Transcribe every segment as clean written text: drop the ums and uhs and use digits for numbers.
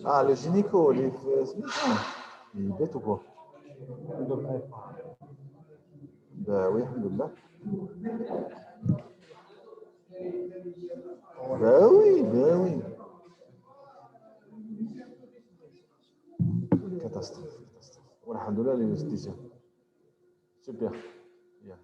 Ah, le gynéco, il est bête ou quoi? Bah oui, alhamdoulilah. Bah oui, bah oui. Catastrophe, catastrophe. Alhamdoulilah, l'investissement. Super. Bien.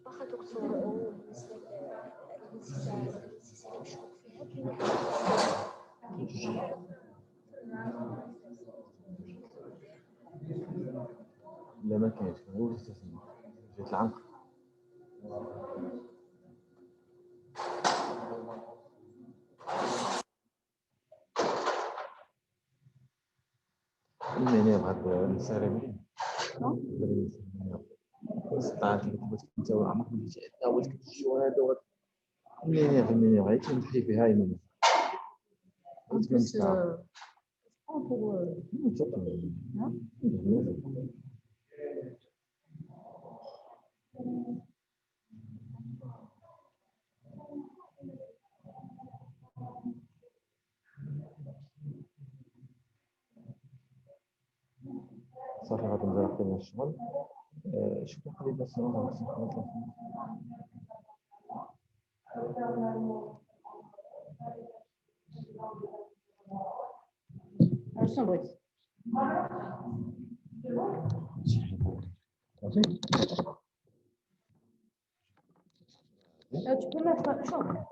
واخا دكتور بالنسبه للانسيسه اللي مشكوك فيها لا ما كاينش هو الاستثناء جات العنق المعنى بغات نسالي مليح استطاعت لك انت وعمرك ما جيت عندنا ولد كتجي وهذا المعنى غير تنحي فيها يمين صافي غادي نزرق فيها الشغل شوف قريب بس شنو بغيتي؟ Tu peux mettre la chambre.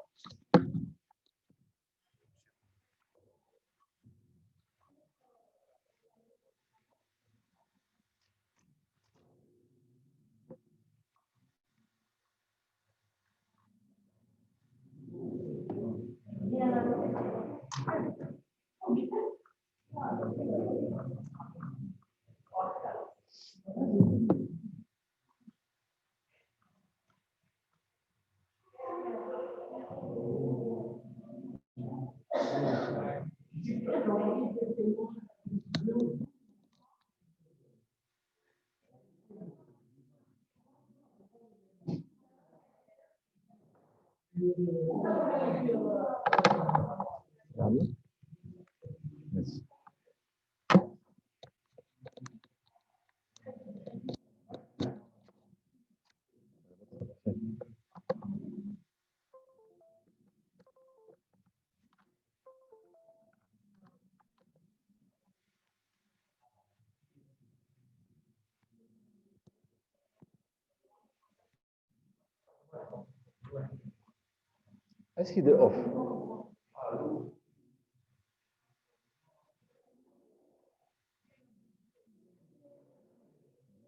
يعني ماشي Est-ce qu'il est off?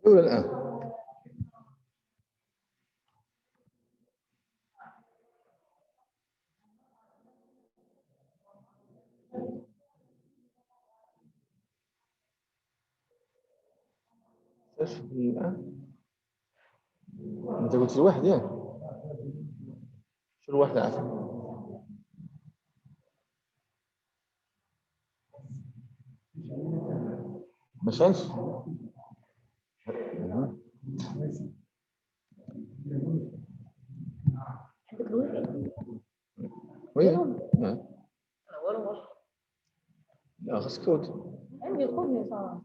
ولا الآن؟ ايش الآن؟ أنت قلت الواحد ياك؟ شو الواحد عارف؟ ما شالش؟ عندك الويفي؟ وي انا والو لا خاصك كود عندي الكود صراحه.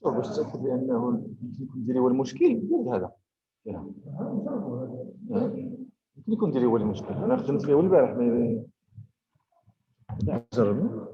شوف باش تتاكد بانه يمكن ديري هو المشكل دير هذا هنا. يمكن يكون ديري هو المشكل. انا خدمت به البارح جربنا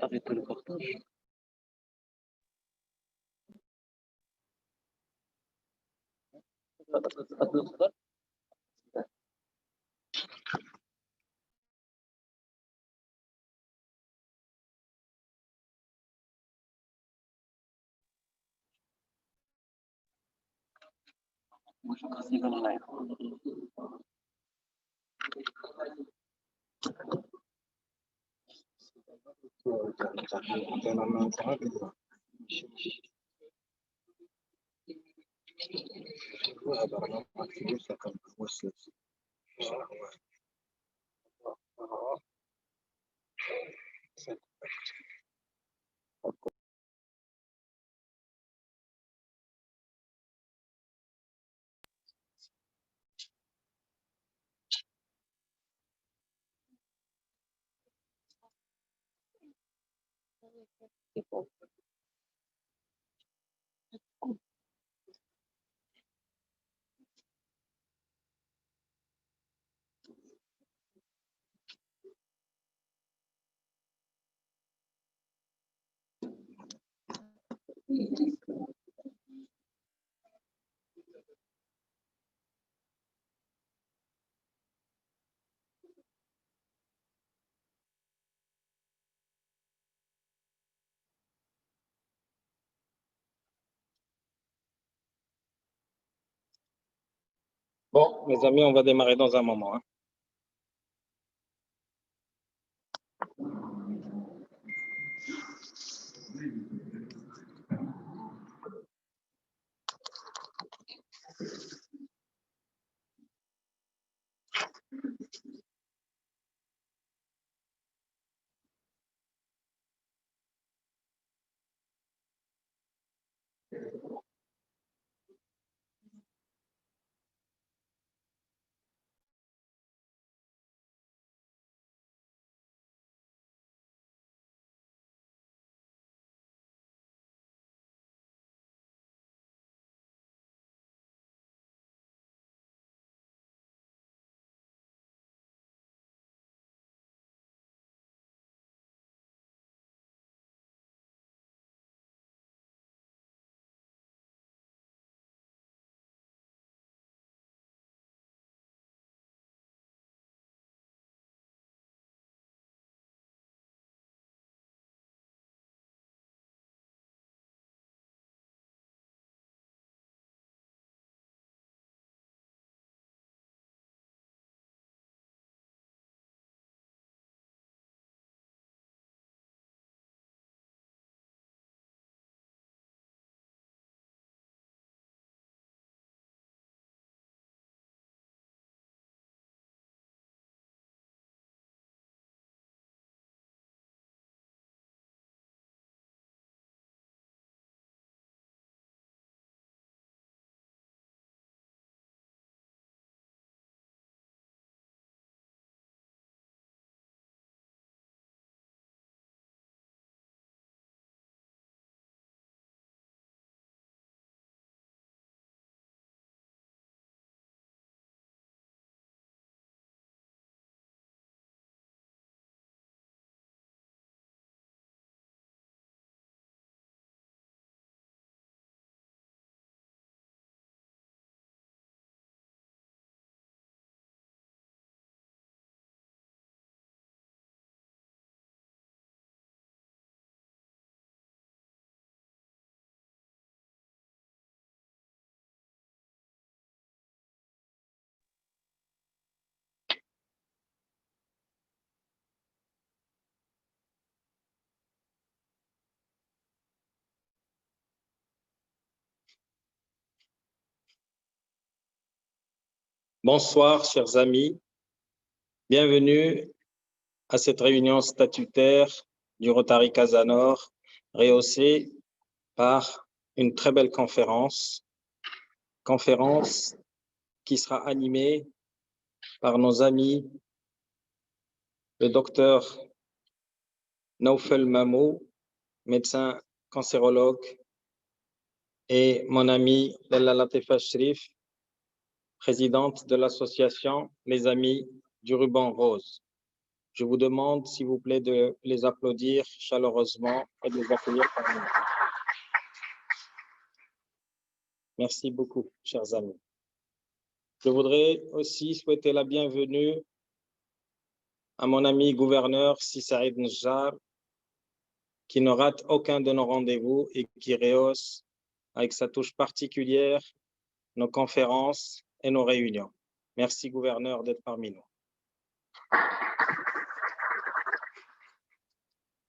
arrêter le partage. Bon, mes amis, on va démarrer dans un moment, hein. Bonsoir, chers amis. Bienvenue à cette réunion statutaire du Rotary Casanor, rehaussée par une très belle conférence qui sera animée par nos amis, le docteur Naoufel Mamou, médecin cancérologue, et mon ami Lalla Latifa Shrif, présidente de l'association Les Amis du Ruban Rose. Je vous demande, s'il vous plaît, de les applaudir chaleureusement et de les accueillir parmi nous. Merci beaucoup, chers amis. Je voudrais aussi souhaiter la bienvenue à mon ami gouverneur Si Saïd Najjar, qui ne rate aucun de nos rendez-vous et qui rehausse avec sa touche particulière nos conférences et nos réunions. Merci, gouverneur, d'être parmi nous.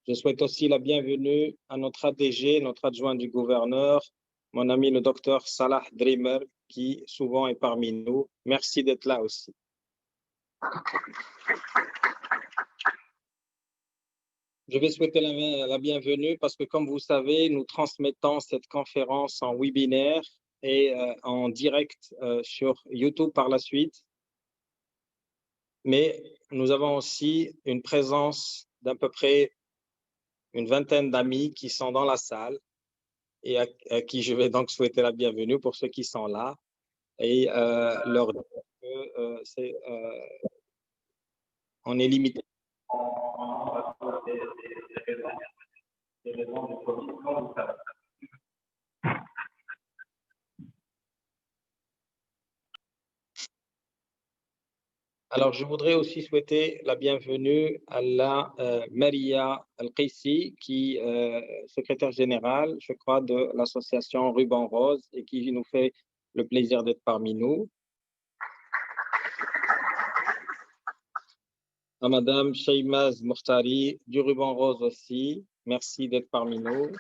Je souhaite aussi la bienvenue à notre ADG, notre adjoint du gouverneur, mon ami le docteur Salah Dreamer, qui souvent est parmi nous. Merci d'être là aussi. Je vais souhaiter la bienvenue parce que, comme vous savez, nous transmettons cette conférence en webinaire et en direct sur YouTube par la suite. Mais nous avons aussi une présence d'à peu près une vingtaine d'amis qui sont dans la salle et à qui je vais donc souhaiter la bienvenue pour ceux qui sont là et leur dire que on est limité. Alors, je voudrais aussi souhaiter la bienvenue à la Maria Al-Qaisi, qui est secrétaire générale, je crois, de l'association Ruban Rose et qui nous fait le plaisir d'être parmi nous. À Madame Shaymaz Mourtari du Ruban Rose aussi, merci d'être parmi nous.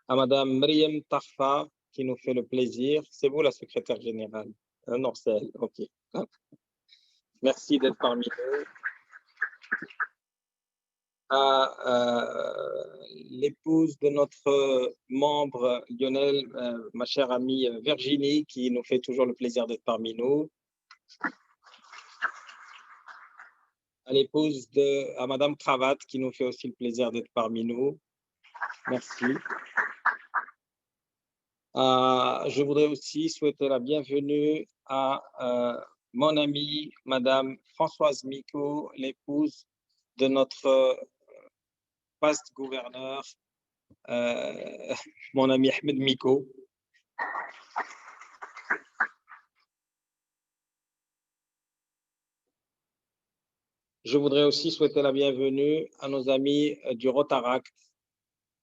À Madame Mariam Tarfa, qui nous fait le plaisir. C'est vous la secrétaire générale? Non, c'est elle, ok. Merci d'être parmi nous. À l'épouse de notre membre Lionel, ma chère amie Virginie, qui nous fait toujours le plaisir d'être parmi nous. À Madame Cravate, qui nous fait aussi le plaisir d'être parmi nous. Merci. Je voudrais aussi souhaiter la bienvenue à mon amie, Madame Françoise Micot, l'épouse de notre vaste gouverneur, mon ami Ahmed Micot. Je voudrais aussi souhaiter la bienvenue à nos amis du Rotaract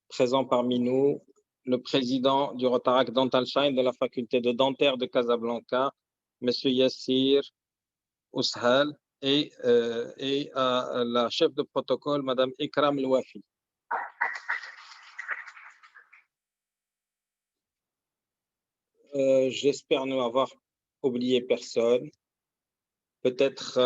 présents parmi nous, le président du Rotaract Dental Shine de la faculté de dentaire de Casablanca, M. Yassir Oushal, et à la chef de protocole, Mme Ikram Louafi. J'espère ne avoir oublié personne. Peut-être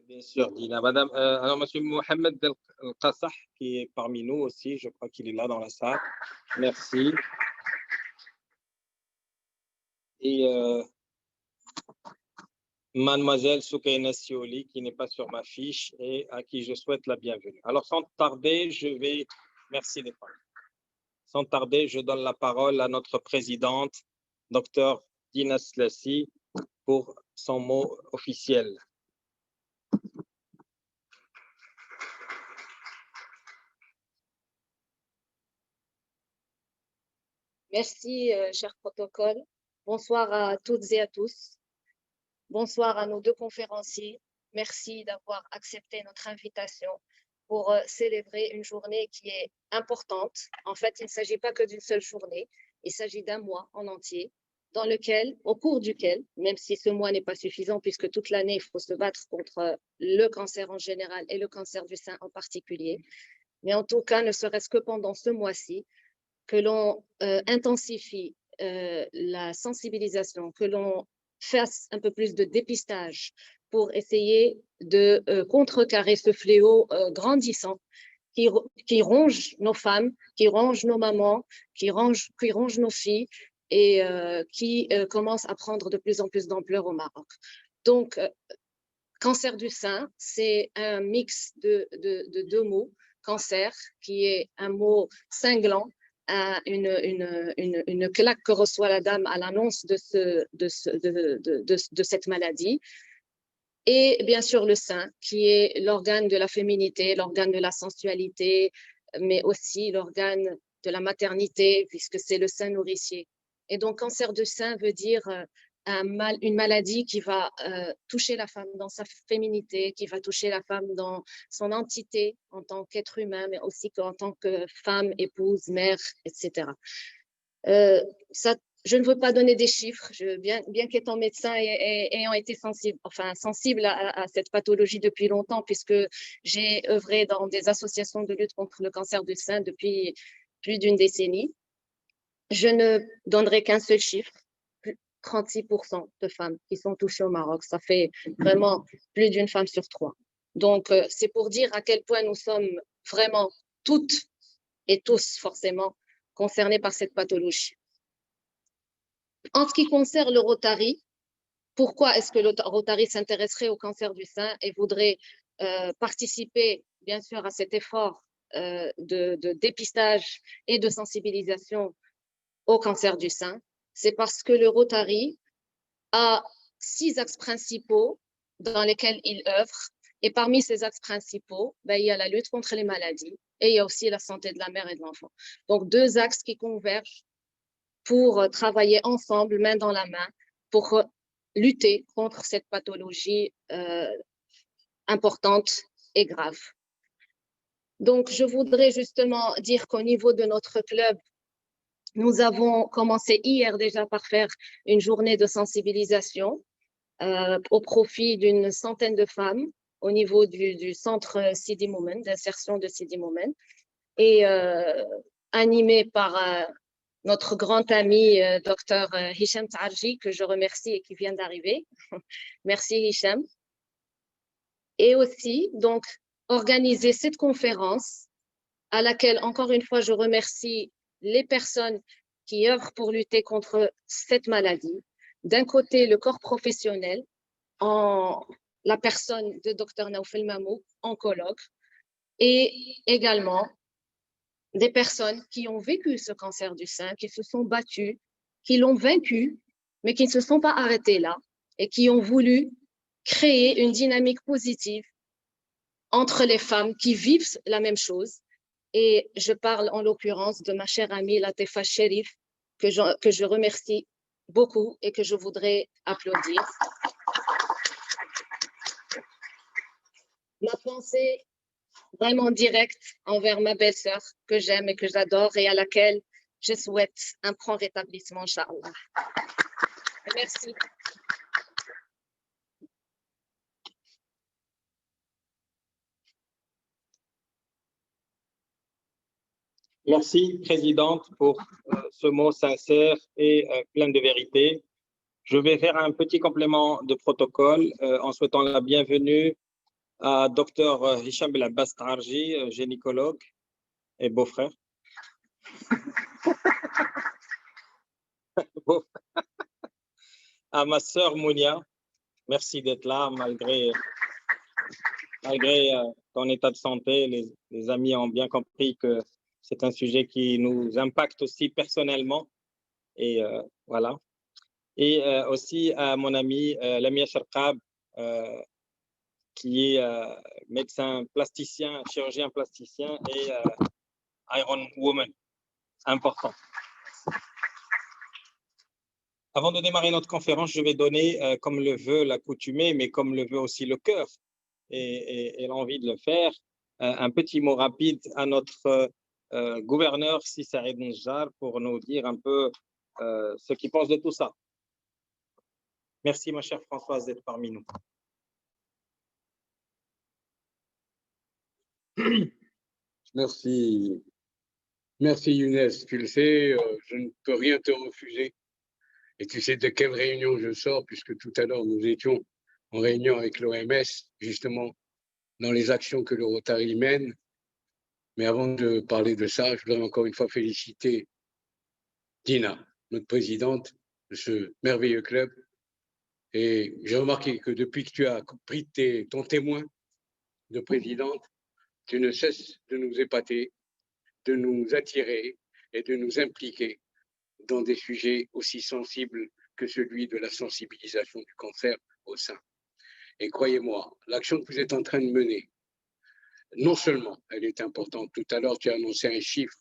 bien sûr, Dina. Madame, alors, Monsieur Mohamed El-Qassah, qui est parmi nous aussi, je crois qu'il est là dans la salle. Merci. Et Mademoiselle Soukaina Sioli, qui n'est pas sur ma fiche et à qui je souhaite la bienvenue. Alors, sans tarder, merci d'être là. Sans tarder, je donne la parole à notre présidente, Dr Dina Slassi, pour son mot officiel. Merci, cher protocole. Bonsoir à toutes et à tous. Bonsoir à nos deux conférenciers. Merci d'avoir accepté notre invitation pour célébrer une journée qui est importante. En fait, il ne s'agit pas que d'une seule journée, il s'agit d'un mois en entier, au cours duquel, même si ce mois n'est pas suffisant, puisque toute l'année, il faut se battre contre le cancer en général et le cancer du sein en particulier, mais en tout cas, ne serait-ce que pendant ce mois-ci, que l'on intensifie la sensibilisation, que l'on fasse un peu plus de dépistage pour essayer de contrecarrer ce fléau grandissant qui ronge nos femmes, qui ronge nos mamans, qui ronge nos filles et qui commence à prendre de plus en plus d'ampleur au Maroc. Donc, cancer du sein, c'est un mix de deux mots. Cancer, qui est un mot cinglant, une claque que reçoit la dame à l'annonce de cette maladie. Et bien sûr le sein, qui est l'organe de la féminité, l'organe de la sensualité, mais aussi l'organe de la maternité, puisque c'est le sein nourricier. Et donc, cancer du sein veut dire une maladie qui va toucher la femme dans sa féminité, qui va toucher la femme dans son entité en tant qu'être humain, mais aussi en tant que femme, épouse, mère, etc. Je ne veux pas donner des chiffres, bien qu'étant médecin et ayant été sensible à cette pathologie depuis longtemps, puisque j'ai œuvré dans des associations de lutte contre le cancer du sein depuis plus d'une décennie. Je ne donnerai qu'un seul chiffre, 36% de femmes qui sont touchées au Maroc. Ça fait vraiment plus d'une femme sur 3. Donc, c'est pour dire à quel point nous sommes vraiment toutes et tous forcément concernés par cette pathologie. En ce qui concerne le Rotary, pourquoi est-ce que le Rotary s'intéresserait au cancer du sein et voudrait participer, bien sûr, à cet effort de dépistage et de sensibilisation au cancer du sein? C'est parce que le Rotary a 6 axes principaux dans lesquels il œuvre. Et parmi ces axes principaux, il y a la lutte contre les maladies et il y a aussi la santé de la mère et de l'enfant. Donc, 2 axes qui convergent pour travailler ensemble, main dans la main, pour lutter contre cette pathologie importante et grave. Donc, je voudrais justement dire qu'au niveau de notre club, nous avons commencé hier déjà par faire une journée de sensibilisation au profit d'une centaine de femmes au niveau du centre Sidi Moumen, d'insertion de Sidi Moumen, et animé par notre grand ami docteur Hicham Tarji, que je remercie et qui vient d'arriver. Merci Hicham. Et aussi, donc, organiser cette conférence à laquelle, encore une fois, je remercie les personnes qui œuvrent pour lutter contre cette maladie. D'un côté, le corps professionnel, en la personne de Dr Naoufel Mamou, oncologue, et également des personnes qui ont vécu ce cancer du sein, qui se sont battues, qui l'ont vaincu, mais qui ne se sont pas arrêtées là et qui ont voulu créer une dynamique positive entre les femmes qui vivent la même chose. Et je parle en l'occurrence de ma chère amie Latifa Sherif, que je remercie beaucoup et que je voudrais applaudir. Ma pensée vraiment directe envers ma belle-sœur que j'aime et que j'adore et à laquelle je souhaite un prompt rétablissement, Inch'Allah. Merci. Merci, Présidente, pour ce mot sincère et plein de vérité. Je vais faire un petit complément de protocole en souhaitant la bienvenue à Dr Hicham Belabbas Tarji, gynécologue et beau-frère. À ma sœur Mounia, merci d'être là malgré ton état de santé. Les amis ont bien compris que c'est un sujet qui nous impacte aussi personnellement. Et voilà. Et aussi à mon ami Lamia Sharqab, qui est médecin plasticien, chirurgien plasticien et Iron Woman. Important. Avant de démarrer notre conférence, je vais donner, comme le veut l'accoutumée, mais comme le veut aussi le cœur et l'envie de le faire, un petit mot rapide à notre gouverneur Saïd Nejjar pour nous dire un peu ce qu'il pense de tout ça. Merci, ma chère Françoise, d'être parmi nous. Merci. Merci Younes. Tu le sais, je ne peux rien te refuser. Et tu sais de quelle réunion je sors, puisque tout à l'heure, nous étions en réunion avec l'OMS, justement, dans les actions que le Rotary mène. Mais avant de parler de ça, je voudrais encore une fois féliciter Dina, notre présidente de ce merveilleux club. Et j'ai remarqué que depuis que tu as pris ton témoin de présidente, tu ne cesses de nous épater, de nous attirer, et de nous impliquer dans des sujets aussi sensibles que celui de la sensibilisation du cancer au sein. Et croyez-moi, l'action que vous êtes en train de mener, non seulement elle est importante, tout à l'heure tu as annoncé un chiffre,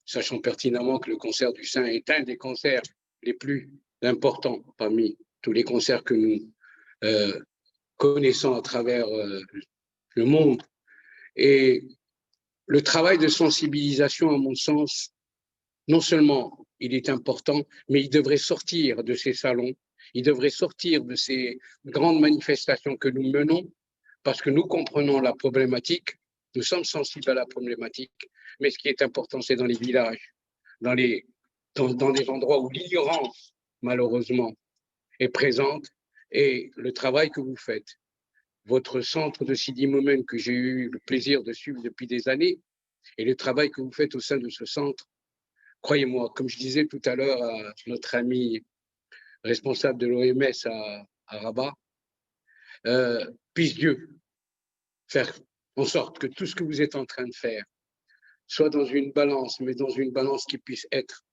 sachant pertinemment que le cancer du sein est un des cancers les plus importants parmi tous les cancers que nous connaissons à travers le monde. Et le travail de sensibilisation, à mon sens, non seulement il est important, mais il devrait sortir de ces salons, il devrait sortir de ces grandes manifestations que nous menons, parce que nous comprenons la problématique, nous sommes sensibles à la problématique, mais ce qui est important, c'est dans les villages, dans des endroits où l'ignorance, malheureusement, est présente, et le travail que vous faites, votre centre de Sidi Moumen que j'ai eu le plaisir de suivre depuis des années, et le travail que vous faites au sein de ce centre, croyez-moi, comme je disais tout à l'heure à notre ami responsable de l'OMS à Rabat, puisse Dieu faire en sorte que tout ce que vous êtes en train de faire soit dans une balance, mais dans une balance qui puisse être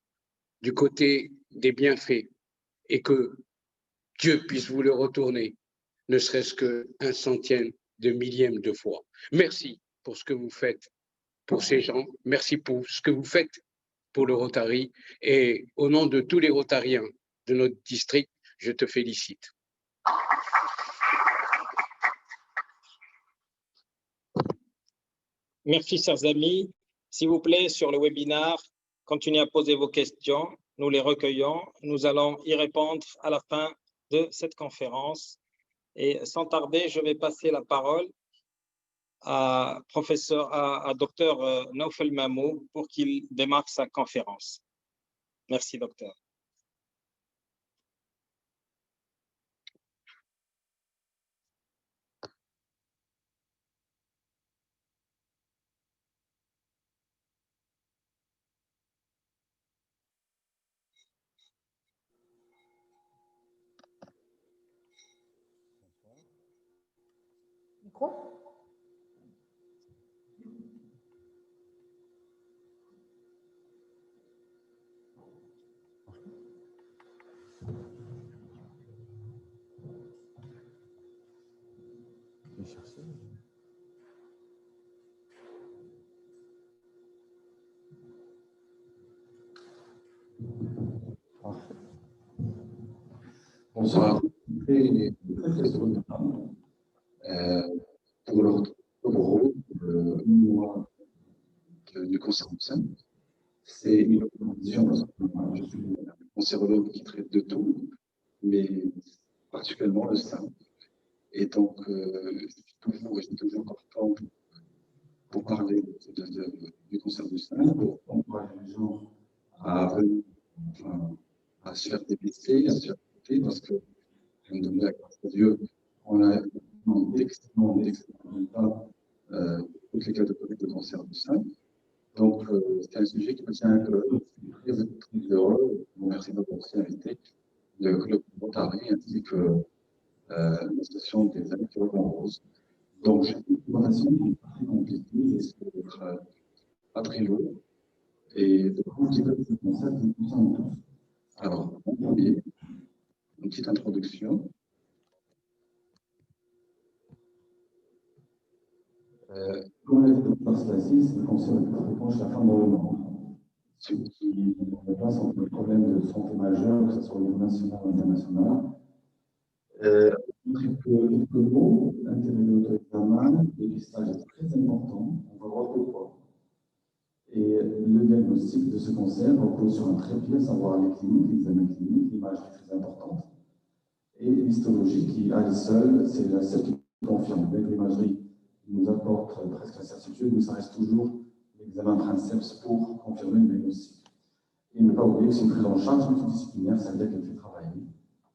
du côté des bienfaits et que Dieu puisse vous le retourner, ne serait-ce qu'un centième de millième de fois. Merci pour ce que vous faites pour ces gens. Merci pour ce que vous faites pour le Rotary. Et au nom de tous les Rotariens de notre district, je te félicite. Merci, chers amis. S'il vous plaît, sur le webinaire, continuez à poser vos questions. Nous les recueillons. Nous allons y répondre à la fin de cette conférence. Et sans tarder, je vais passer la parole à docteur Naoufel Mamou pour qu'il démarre sa conférence. Merci, docteur. Micro. Je vais chercher. Parfait. Bonsoir. Très heureux pour le rôle mois du cancer du sein. C'est une occasion parce que je suis cancérologue qui traite de tout, mais particulièrement le sein. Et donc, je suis toujours content pour parler du cancer du sein, pour encourager les gens à venir, à se faire dépister, à se faire traiter, parce que, alhamdoulilah, grâce à Dieu, on a d'excellents résultats toutes les catégories de cancer du sein. Donc, c'est un sujet qui me tient à cœur. Je suis très heureux. Merci de votre invité, le Club Rotary ainsi que l'association des Amis qui en rose. Donc, j'ai une présentation qui est très compliquée, j'essaie d'être pas très lourd. Et de prendre un petit peu de ce concept qui nous concerne tous. Alors, en premier, une petite introduction. Comme l'a dit le Dr Stassi, c'est le cancer le plus fréquent chez la femme dans le monde. Ce qui met place entre les problèmes de santé majeurs, que ce soit au niveau national ou international. Quelques mots, l'intérêt de l'auto-examen, le dépistage est très important, on va voir pourquoi. Et le diagnostic de ce cancer repose sur un trépied, à savoir les cliniques, l'examen clinique, l'image est très importante, et l'histologie qui, à elle seule, c'est la seule qui confirme. Dès que l'imagerie nous apporte presque la certitude, mais ça reste toujours l'examen princeps pour confirmer le diagnostic. Et ne pas oublier que c'est une prise en charge multidisciplinaire, ça veut dire qu'elle fait travailler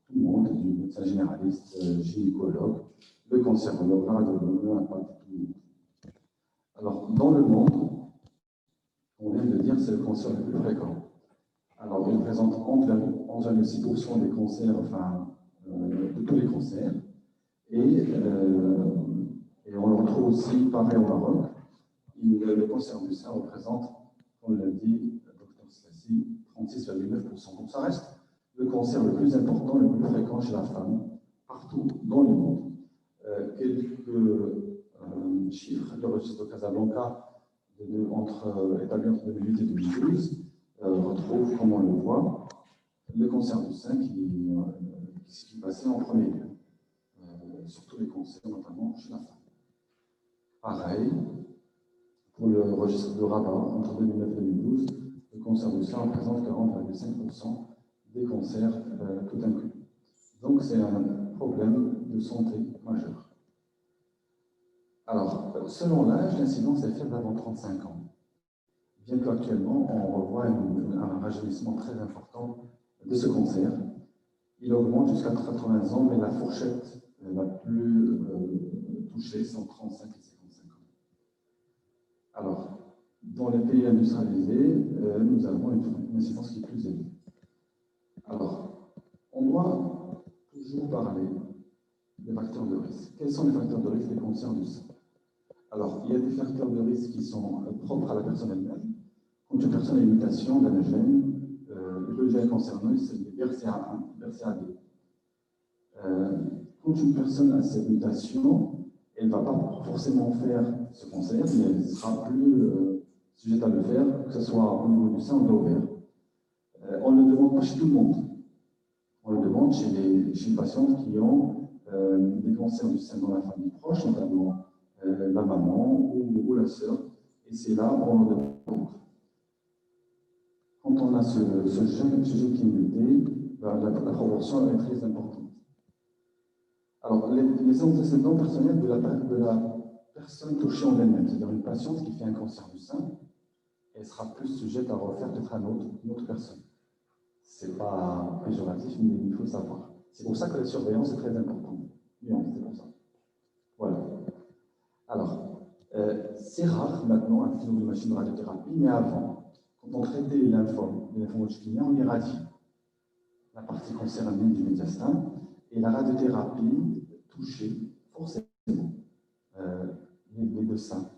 tout le monde, du médecin généraliste, gynécologue, le cancérologue, la radiologue, l'impact, tout le monde. Alors, dans le monde, on vient de dire que c'est le cancer le plus fréquent. Alors, il représente 11,6% des cancers, de tous les cancers. Et on le retrouve aussi, pareil au Maroc. Le cancer du sein représente, comme l'a dit 36,9%. Donc ça reste le cancer le plus important, le plus fréquent chez la femme, partout dans le monde. Quelques chiffres, le registre de Casablanca, établi entre 2008 et 2012, retrouve, comme on le voit, le cancer du sein qui passait en premier lieu, sur tous les cancers, notamment chez la femme. Pareil, pour le registre de Rabat, entre 2009 et 2012, le cancer du sein représente 40,5% des cancers tout inclus. Donc c'est un problème de santé majeur. Alors, selon l'âge, l'incidence est faible avant 35 ans. Bien qu'actuellement, on revoit un rajeunissement très important de ce cancer. Il augmente jusqu'à 80 ans, mais la fourchette la plus touchée, c'est entre 35 et 55 ans. Alors, dans les pays industrialisés, nous avons une incidence qui est plus élevée. Alors, on doit toujours parler des facteurs de risque. Quels sont les facteurs de risque des cancers du sein? Alors, il y a des facteurs de risque qui sont propres à la personne elle-même. Quand une personne a une mutation d'un gène, le gène concerné, c'est le BRCA1, BRCA2. Quand une personne a cette mutation, elle ne va pas forcément faire ce cancer, mais elle sera plus sujette à le faire, que ce soit au niveau du sein ou de l'ovaire. On ne le demande pas chez tout le monde. On le demande chez les patientes qui ont des cancers du sein dans la famille proche, notamment la maman ou la sœur, et c'est là où on le demande. Quand on a ce gène qui est muté, la proportion est très importante. Alors, les antécédents personnels de la personne touchée en elle-même, c'est-à-dire une patiente qui fait un cancer du sein, elle sera plus sujette à refaire peut-être une autre personne. Ce n'est pas péjoratif, mais il faut le savoir. C'est pour ça que la surveillance est très importante. C'est pour ça. Voilà. Alors, c'est rare maintenant à utiliser une machine de radiothérapie, mais avant, quand on traitait les lymphomes hodgkiniens, on irradie la partie concernée du médiastin et la radiothérapie touchait forcément les deux seins.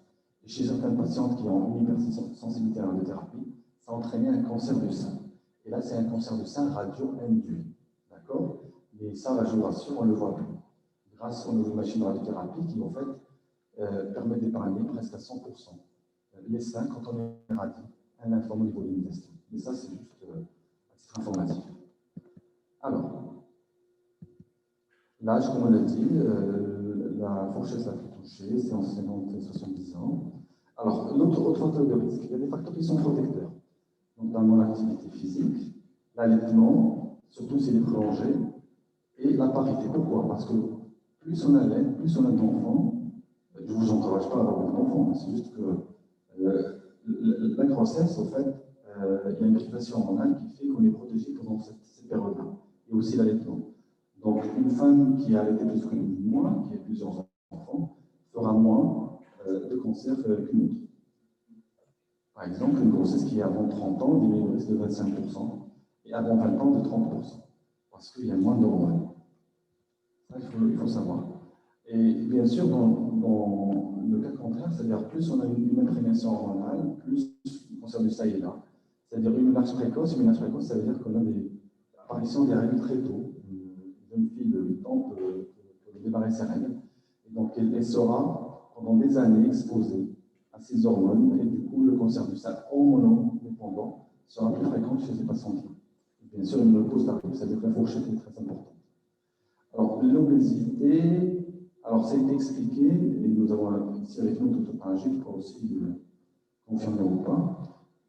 Et chez certaines patientes qui ont une hypersensibilité à la radiothérapie, ça entraînait un cancer du sein. Et là, c'est un cancer du sein radio-induit. D'accord? Et ça, la génération, on ne le voit plus. Grâce aux nouvelles machines de radiothérapie qui, en fait, permettent d'épargner presque à 100% les seins quand on irradie un lymphome au niveau de l'intestin. Mais ça, c'est juste à titre informatif. Alors, l'âge, comme on l'a dit, la fourchette la plus touchée, c'est en 50 et 70 ans. Alors, autre facteur de risque, il y a des facteurs qui sont protecteurs, notamment l'activité physique, l'allaitement, surtout s'il est prolongé, et la parité. Pourquoi? Parce que plus on allait, plus on a d'enfants. Je ne vous encourage pas à avoir beaucoup d'enfants, c'est juste que la grossesse, au fait, il y a une régulation hormonale qui fait qu'on est protégé pendant cette période-là, et aussi l'allaitement. Donc, une femme qui a allaité plus qu'une mois, qui a plusieurs enfants, fera moins de cancer qu'une autre. Par exemple, une grossesse qui est avant 30 ans diminue le risque de 25%, et avant 20 ans de 30%, parce qu'il y a moins d'hormones. Ça, il faut savoir. Et bien sûr, dans le cas contraire, c'est-à-dire plus on a une imprégnation hormonale, plus le cancer du sein est là. C'est-à-dire une ménage précoce, ça veut dire qu'on a l'apparition des règles très tôt. Une fille de 8 ans peut démarrer ses règles. Et donc, elle sera pendant des années exposée à ces hormones, et du coup, le cancer du sein hormonodépendant sera plus fréquent chez ces patientes-là. Bien sûr, une ménopause tardive, c'est-à-dire que la fourchette est très importante. Alors, l'obésité, alors c'est expliqué, et nous avons ici avec nous Dr Pangé qui pourra aussi confirmer ou pas.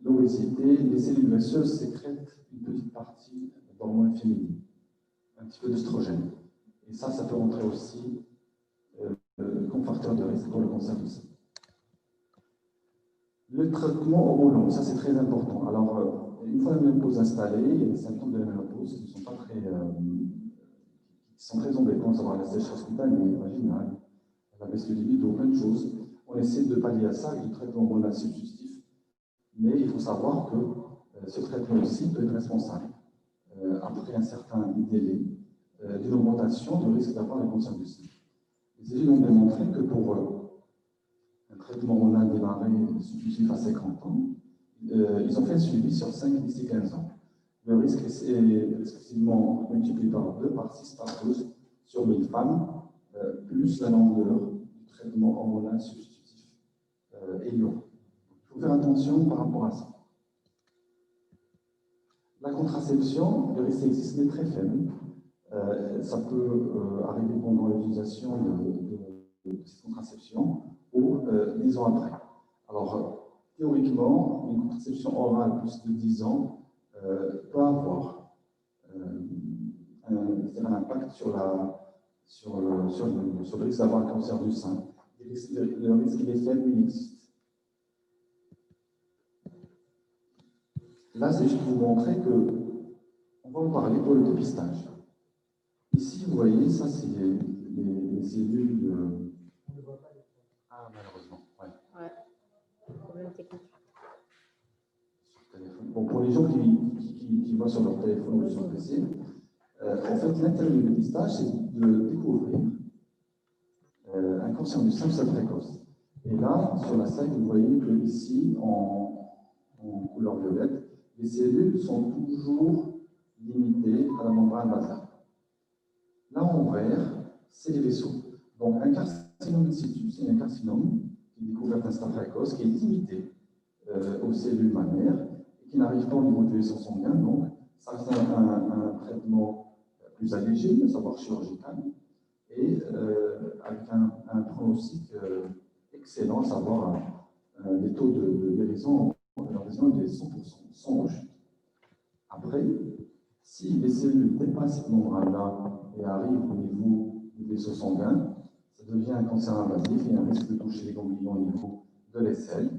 L'obésité, les cellules graisseuses sécrètent une petite partie d'hormones féminines, un petit peu d'œstrogène. Et ça peut rentrer aussi comme facteur de risque pour le cancer du sein. Le traitement hormonal, ça c'est très important. Alors, une fois la ménopause installée, il y a des symptômes de la ménopause qui ne sont pas très, qui sont très embêtants, à savoir la sécheresse cutanée, vaginale, la baisse de libido, plein de choses. On essaie de pallier à ça avec du traitement hormonal substitutif, mais il faut savoir que ce traitement aussi peut être responsable, après un certain délai, d'une augmentation du risque d'avoir un cancer du sein. Les études ont démontré que pour un traitement hormonal démarré substitutif à 50 ans, ils ont fait un suivi sur 5, 10 et 15 ans. le risque est exclusivement multiplié par 2, par 6, par 12 sur 1000 femmes, plus la longueur du traitement hormonal substitutif est long. Il faut faire attention par rapport à ça. La contraception, le risque existe, mais très faible. Ça peut arriver pendant l'utilisation de cette contraception ou 10 ans après. Alors, théoriquement, une contraception orale plus de 10 ans peut avoir un impact sur le risque d'avoir un cancer du sein. Le risque il est faible, mais il existe. Là, c'est juste pour vous montrer que on va en parler pour le dépistage. Ici, vous voyez, ça, c'est les cellules. Ah, malheureusement, ouais. Problème technique. Bon, pour les gens qui voient sur leur téléphone ou sur le PC, en fait, l'intérêt du dépistage, c'est de découvrir un cancer du sein précoce. Et là, sur la slide, vous voyez que ici, en couleur violette, les cellules sont toujours limitées à la membrane basale. Là, en vert, c'est les vaisseaux. Donc, un carcinome in situ, c'est un carcinome qui est découvert à un stade précoce, qui est limité aux cellules mammaires et qui n'arrive pas au niveau du vaisseau sanguin. Donc, ça reste un traitement plus allégé, à savoir chirurgical, et avec un pronostic excellent, à savoir des taux de guérison de 100%, sans rechute. Après, si les cellules dépassent cette membrane-là et arrivent au niveau du vaisseau sanguin, ça devient un cancer invasif et un risque de toucher les ganglions au niveau de l'aisselle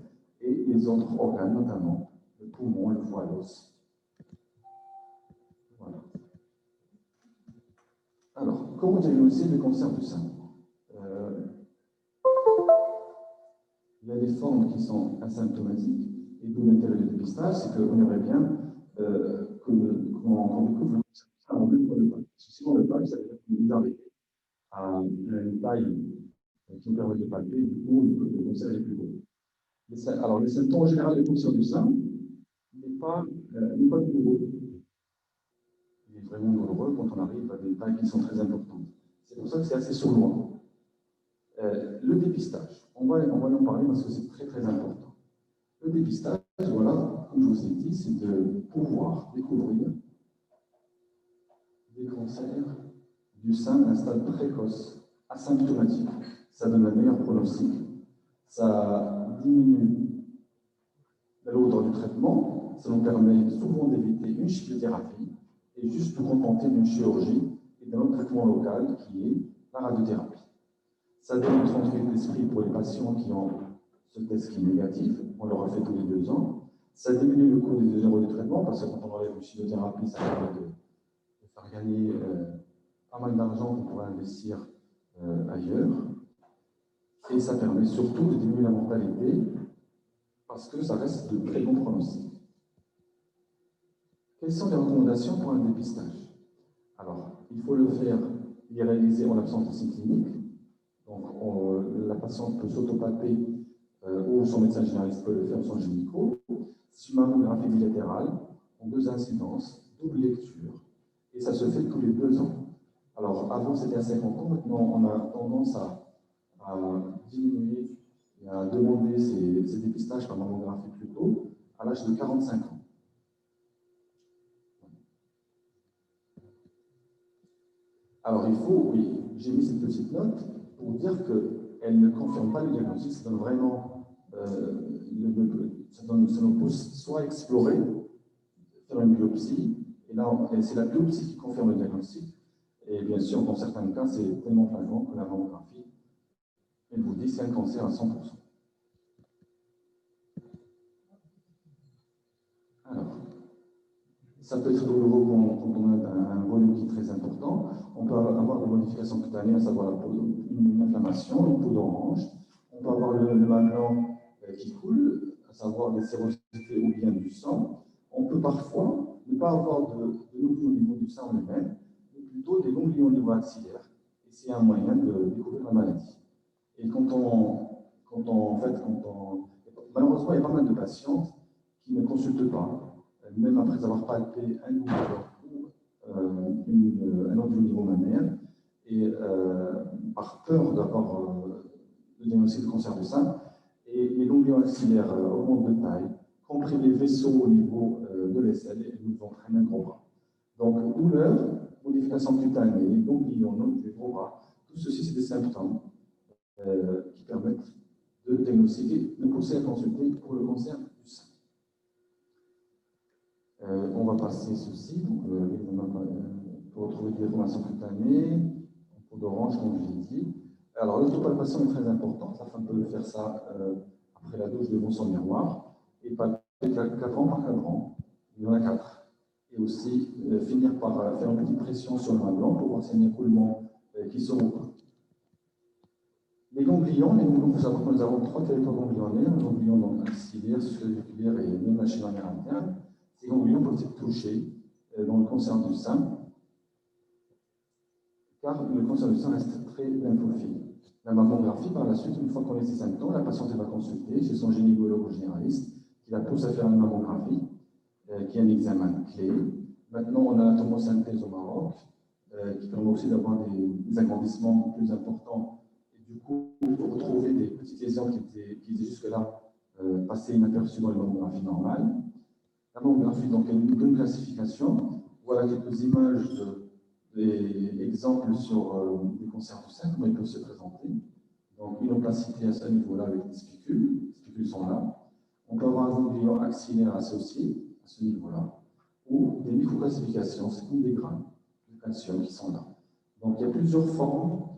et les autres organes, notamment le poumon, le foie, l'os. Voilà. Alors, comment diagnostiquer le cancer du sein? Il y a des formes qui sont asymptomatiques, et d'où l'intérêt du dépistage, c'est qu'on aimerait bien qu'on découvre le cancer du sein en même temps le palpe. Parce que si on le palpe, ça veut dire qu'on est arrivé à une taille qui nous permet de palper, du coup, le cancer est plus gros. Alors, les symptômes en général du cancer du sein n'est pas douloureux. Il est vraiment douloureux quand on arrive à des tailles qui sont très importantes. C'est pour ça que c'est assez sournois. Le dépistage, on va en parler parce que c'est très très important. Le dépistage, voilà, comme je vous ai dit, c'est de pouvoir découvrir des cancers du sein à un stade précoce, asymptomatique. Ça donne un meilleur pronostic, ça diminue la lourdeur du traitement, ça nous permet souvent d'éviter une chimiothérapie et juste nous contenter d'une chirurgie et d'un autre traitement local qui est la radiothérapie. Ça donne une tranquille d'esprit pour les patients qui ont ce test qui est négatif, on le refait tous les 2 ans. Ça diminue le coût des 2 euros de traitement parce que quand on enlève une chimiothérapie, ça permet de faire gagner pas mal d'argent qu'on pourrait investir ailleurs. Et ça permet surtout de diminuer la mortalité parce que ça reste de très bons pronostics. Quelles sont les recommandations pour un dépistage? Alors, il faut le faire, il est réalisé en l'absence de signes cliniques. Donc, la patiente peut s'autopalper ou son médecin généraliste peut le faire sans gynéco. C'est une mammographie bilatérale, en 2 incidences, double lecture, et ça se fait tous les 2 ans. Alors, avant c'était à 50 ans, maintenant on a tendance à diminuer et à demander ces dépistages par mammographie plus tôt, à l'âge de 45 ans. Alors, il faut, oui, j'ai mis cette petite note pour dire qu'elle ne confirme pas le diagnostic, ça donne vraiment, ça nous pousse soit à explorer, faire une biopsie, et là, c'est la biopsie qui confirme le diagnostic, et bien sûr, dans certains cas, c'est tellement flagrant que la mammographie, elle vous dit c'est un cancer à 100%. Alors, ça peut être douloureux quand on a un volume qui est très important. On peut avoir des modifications cutanées, à savoir une inflammation, une peau d'orange. On peut avoir le mamelon qui coule, à savoir des sérosités ou bien du sang. On peut parfois ne pas avoir de nouveau au niveau du sang lui-même, mais plutôt des ganglions au niveau axillaire. Et c'est un moyen de découvrir la maladie. Et malheureusement, il y a pas mal de patientes qui ne consultent pas, même après avoir palpé un douleur ou un autre niveau mammaire, et par peur d'avoir le diagnostic de cancer du sein, et les ganglions axillaires augmentent de taille, compriment les vaisseaux au niveau de l'aisselle et nous entraînent un gros bras. Donc, douleur, modification cutanée, ganglions, nodules, gros bras, tout ceci, c'est des symptômes qui permettent de diagnostiquer, de pousser à consulter pour le cancer du sein. On va passer ceci, donc pour retrouver des déformations cutanées, en peau d'orange, comme je l'ai dit. Alors, l'autopalpation est très importante, afin de faire ça après la douche devant son miroir, et palper cadran par cadran, il y en a 4. Et aussi finir par faire une petite pression sur le main blanc pour voir s'il y a un écoulement qui sort ou pas. Les ganglions, nous avons 3 territoires ganglionnaires, un ganglion donc axillaire, circulaire et même machinaire interne. Ces ganglions peuvent être touchés dans le cancer du sein, car le cancer du sein reste très lymphophile. La mammographie, par la suite, une fois qu'on a ces symptômes, la patiente va consulter chez son gynécologue ou généraliste, qui la pousse à faire une mammographie, qui est un examen clé. Maintenant, on a la tomosynthèse au Maroc, qui permet aussi d'avoir des agrandissements plus importants. Et du coup, pour retrouver des petites lésions qui étaient jusque-là passées inaperçues dans les mammographies normales. La mammographie, donc, a une classification. Voilà quelques images des exemples sur des cancers du sein, comment ils peuvent se présenter. Donc, une opacité à ce niveau-là avec des spicules. Les spicules sont là. On peut avoir un ganglion axillaire associé à ce niveau-là, ou des microclassifications, c'est comme des grains de calcium qui sont là. Donc, il y a plusieurs formes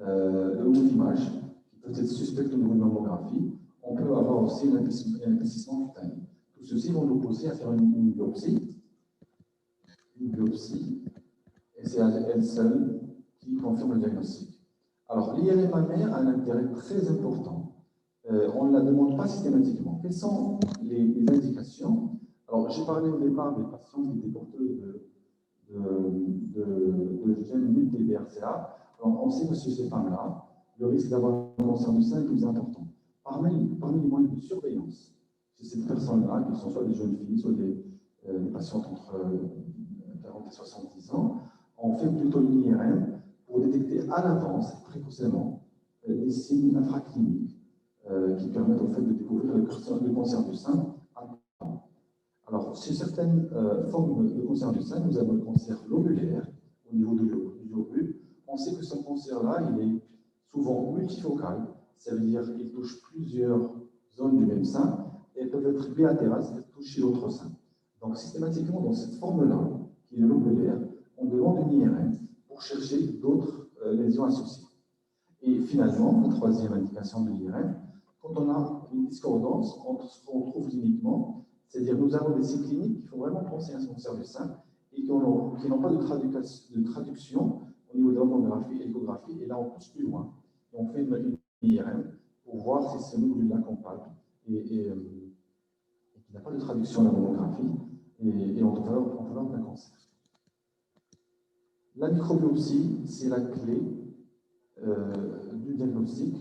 ou d'images qui peuvent être suspectes au niveau de mammographie. On peut avoir aussi un épaississement cutané. Tout ceci vont nous pousser à faire une biopsie. Une biopsie, et c'est elle seule qui confirme le diagnostic. Alors, l'IRM mammaire a un intérêt très important. On ne la demande pas systématiquement. Quelles sont les indications? Alors, j'ai parlé au départ des patients qui étaient porteurs de gènes mutés BRCA. Alors, on sait que chez ces femmes-là, le risque d'avoir un cancer du sein est plus important. Parmi les moyens de surveillance, chez ces personnes-là, qui sont soit des jeunes filles, soit des patientes entre 40 et 70 ans, on fait plutôt une IRM pour détecter à l'avance, précocement, des signes infracliniques qui permettent au fait de découvrir le cancer du sein à temps. Alors, chez certaines formes de cancer du sein, nous avons le cancer lobulaire au niveau du lobule. On sait que ce cancer-là, il est souvent multifocal, ça veut dire qu'il touche plusieurs zones du même sein et peut être bilatéral, c'est-à-dire toucher l'autre sein. Donc, systématiquement, dans cette forme-là, qui est le lobulaire, on demande une IRM pour chercher d'autres lésions associées. Et finalement, la troisième indication de l'IRM, quand on a une discordance entre ce qu'on trouve cliniquement, c'est-à-dire nous avons des signes cliniques qui font vraiment penser à un cancer du sein et qui n'ont pas de traduction au niveau de la mammographie et l'échographie, et là on pousse plus loin. Et on fait une IRM pour voir si ce nodule-là qu'on palpe et qui n'a pas de traduction à la mammographie et on va avoir un cancer. La microbiopsie, c'est la clé du diagnostic.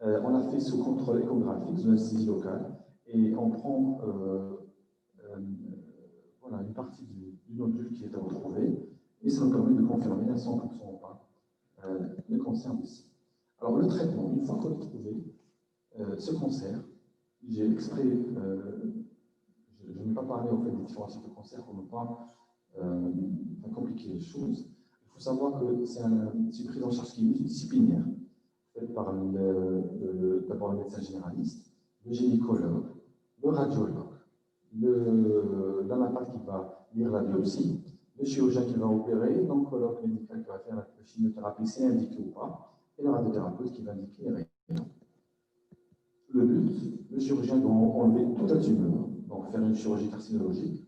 On l'a fait sous contrôle échographique, sous anesthésie locale, et on prend voilà, une partie du nodule qui est à retrouver, et ça nous permet de confirmer à 100% ou pas le cancer du sein. Alors le traitement, une fois qu'on a trouvé ce cancer, j'ai exprès, je ne vais pas parler en fait des différents types de cancer pour ne pas compliquer les choses. Il faut savoir que c'est une prise en charge qui est multidisciplinaire, faite par d'abord le médecin généraliste, le gynécologue, le radiologue, l'anapathe qui va lire la biopsie, le chirurgien qui va opérer, l'oncologue médical qui va faire la chimiothérapie, c'est indiqué ou pas, et le radiothérapeute qui va indiquer les rayons. Le but, le chirurgien doit enlever toute la tumeur, donc faire une chirurgie carcinologique.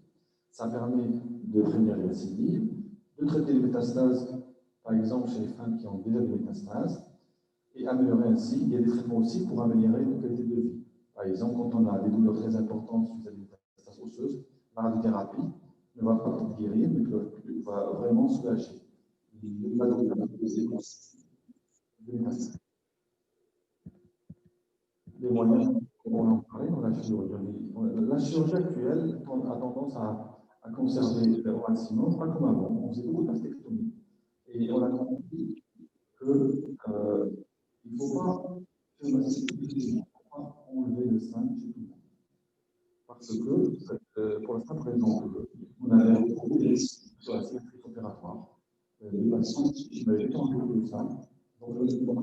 Ça permet de prévenir les récidives, de traiter les métastases, par exemple chez les femmes qui ont déjà des métastases, et améliorer ainsi. Il y a des traitements aussi pour améliorer la qualité de vie. Par exemple, quand on a des douleurs très importantes suite à des métastases osseuses, la radiothérapie ne va pas peut-être guérir, mais va vraiment soulager la douleur des métastases. Les moyens, comme on en parlait dans la chirurgie. La chirurgie actuelle a tendance à à conserver au maximum, pas comme avant. On faisait beaucoup de mastectomie. Et on a compris qu'il ne faut pas faire une mastectomie, il ne faut pas enlever le sein chez tout le monde. Parce que, pour la simple raison qu'on avait beaucoup de risques sur la cicatrice opératoire, les patients qui n'avaient pas enlevé le sein, donc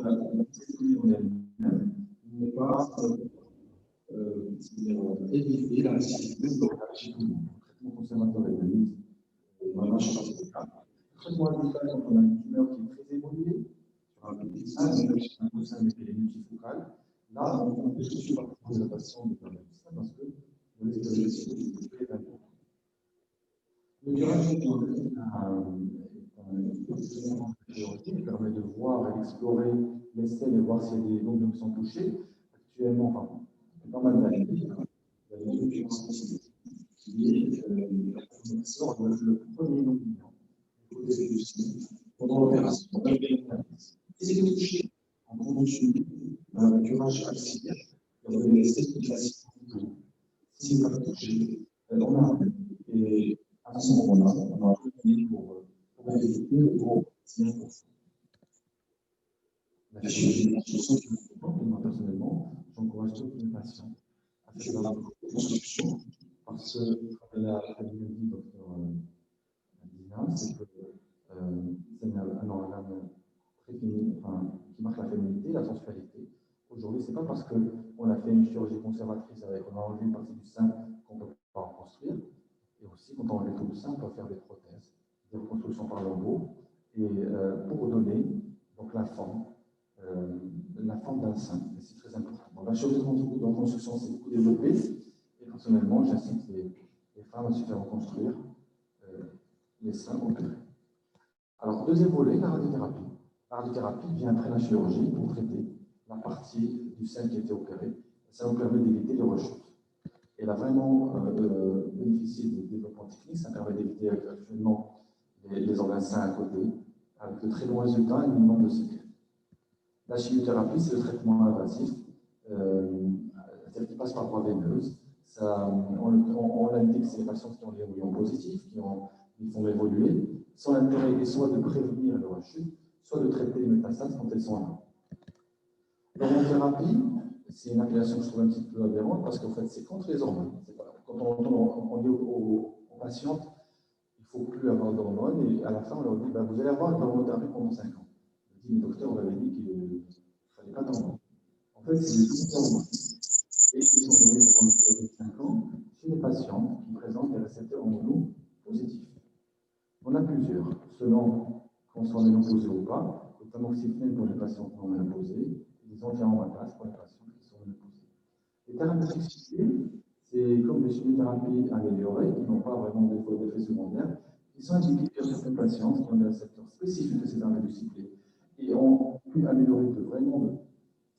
la mastectomie en elle-même n'est pas éviter la récidive de la chez tout le monde. Le traitement conservateur est de mise, dans la marche chirurgicale. Le traitement radical, quand on a une tumeur qui est très évoluée, sur un petit sein, un sein multifocale, là, on peut tout de suite proposer la patient de faire le sein parce que le risque de récidive est très important. Le curage est un qui permet de voir et d'explorer les selles et voir s'il y a des ganglions qui sont touchés. Actuellement, enfin, pas mal d'années, il y a des documents qui est le premier ganglion du côté du sein pendant l'opération. Si c'est touché en conjonction d'un curage axillaire, il y a des selles qui classiques. Si c'est pas touché, on a et à ce moment-là, on a un peu pour éviter le gros signe. La chirurgie, je sens qu'il faut pas, moi personnellement, j'encourage tous mes patients à faire la reconstruction parce que, comme l'a dit le docteur Dina, c'est que c'est un organe très féminin, enfin, qui marque la féminité, la sensualité. Aujourd'hui, ce n'est pas parce qu'on a fait une chirurgie conservatrice avec, on a enlevé une partie du sein qu'on ne peut pas reconstruire. Et aussi, quand on enlève tout le sein, on peut faire des prothèses, des reconstructions par lambeaux, et pour donner donc la forme d'un sein. Et c'est très important. Donc, la chirurgie de reconstruction s'est beaucoup développée, et personnellement, j'incite les femmes à se faire reconstruire les seins opérés. Alors, deuxième volet, la radiothérapie. La radiothérapie vient après la chirurgie pour traiter la partie du sein qui a été opérée. Ça nous permet d'éviter les rechutes. Elle a vraiment bénéficié du développement technique, ça permet d'éviter actuellement les organes sains à côté, avec de très bons résultats et une nombre de séquelles. La chimiothérapie, c'est le traitement invasif, c'est-à-dire qui passe par voie veineuse. On indique que c'est les patients qui ont des ganglions positifs, qui font évoluer. Son intérêt est soit de prévenir les rechutes, soit de traiter les métastases quand elles sont là. L'hormonothérapie, c'est une appellation que je trouve un petit peu aberrante parce qu'en fait, c'est contre les hormones. Quand on dit aux patientes, il ne faut plus avoir d'hormones, et à la fin, on leur dit vous allez avoir une hormonothérapie pendant 5 ans. Je dis, le docteur, on avait dit qu'il ne fallait pas d'hormones. En fait, c'est des hormones. Et qui sont donnés pendant une période de 5 ans chez les patientes qui présentent des récepteurs hormonaux positifs. On a plusieurs, selon qu'on soit ménopausé ou pas, notamment oxytocine pour les patients qui sont ménopausés, et des anti-aromatase pour les patients qui sont ménopausés. Les thérapeutiques ciblées, c'est comme des chimiothérapies améliorées, qui n'ont pas vraiment d'effets secondaires, qui sont indiquées pour certaines patientes qui ont des récepteurs spécifiques de ces thérapeutiques ciblées et ont pu améliorer vraiment de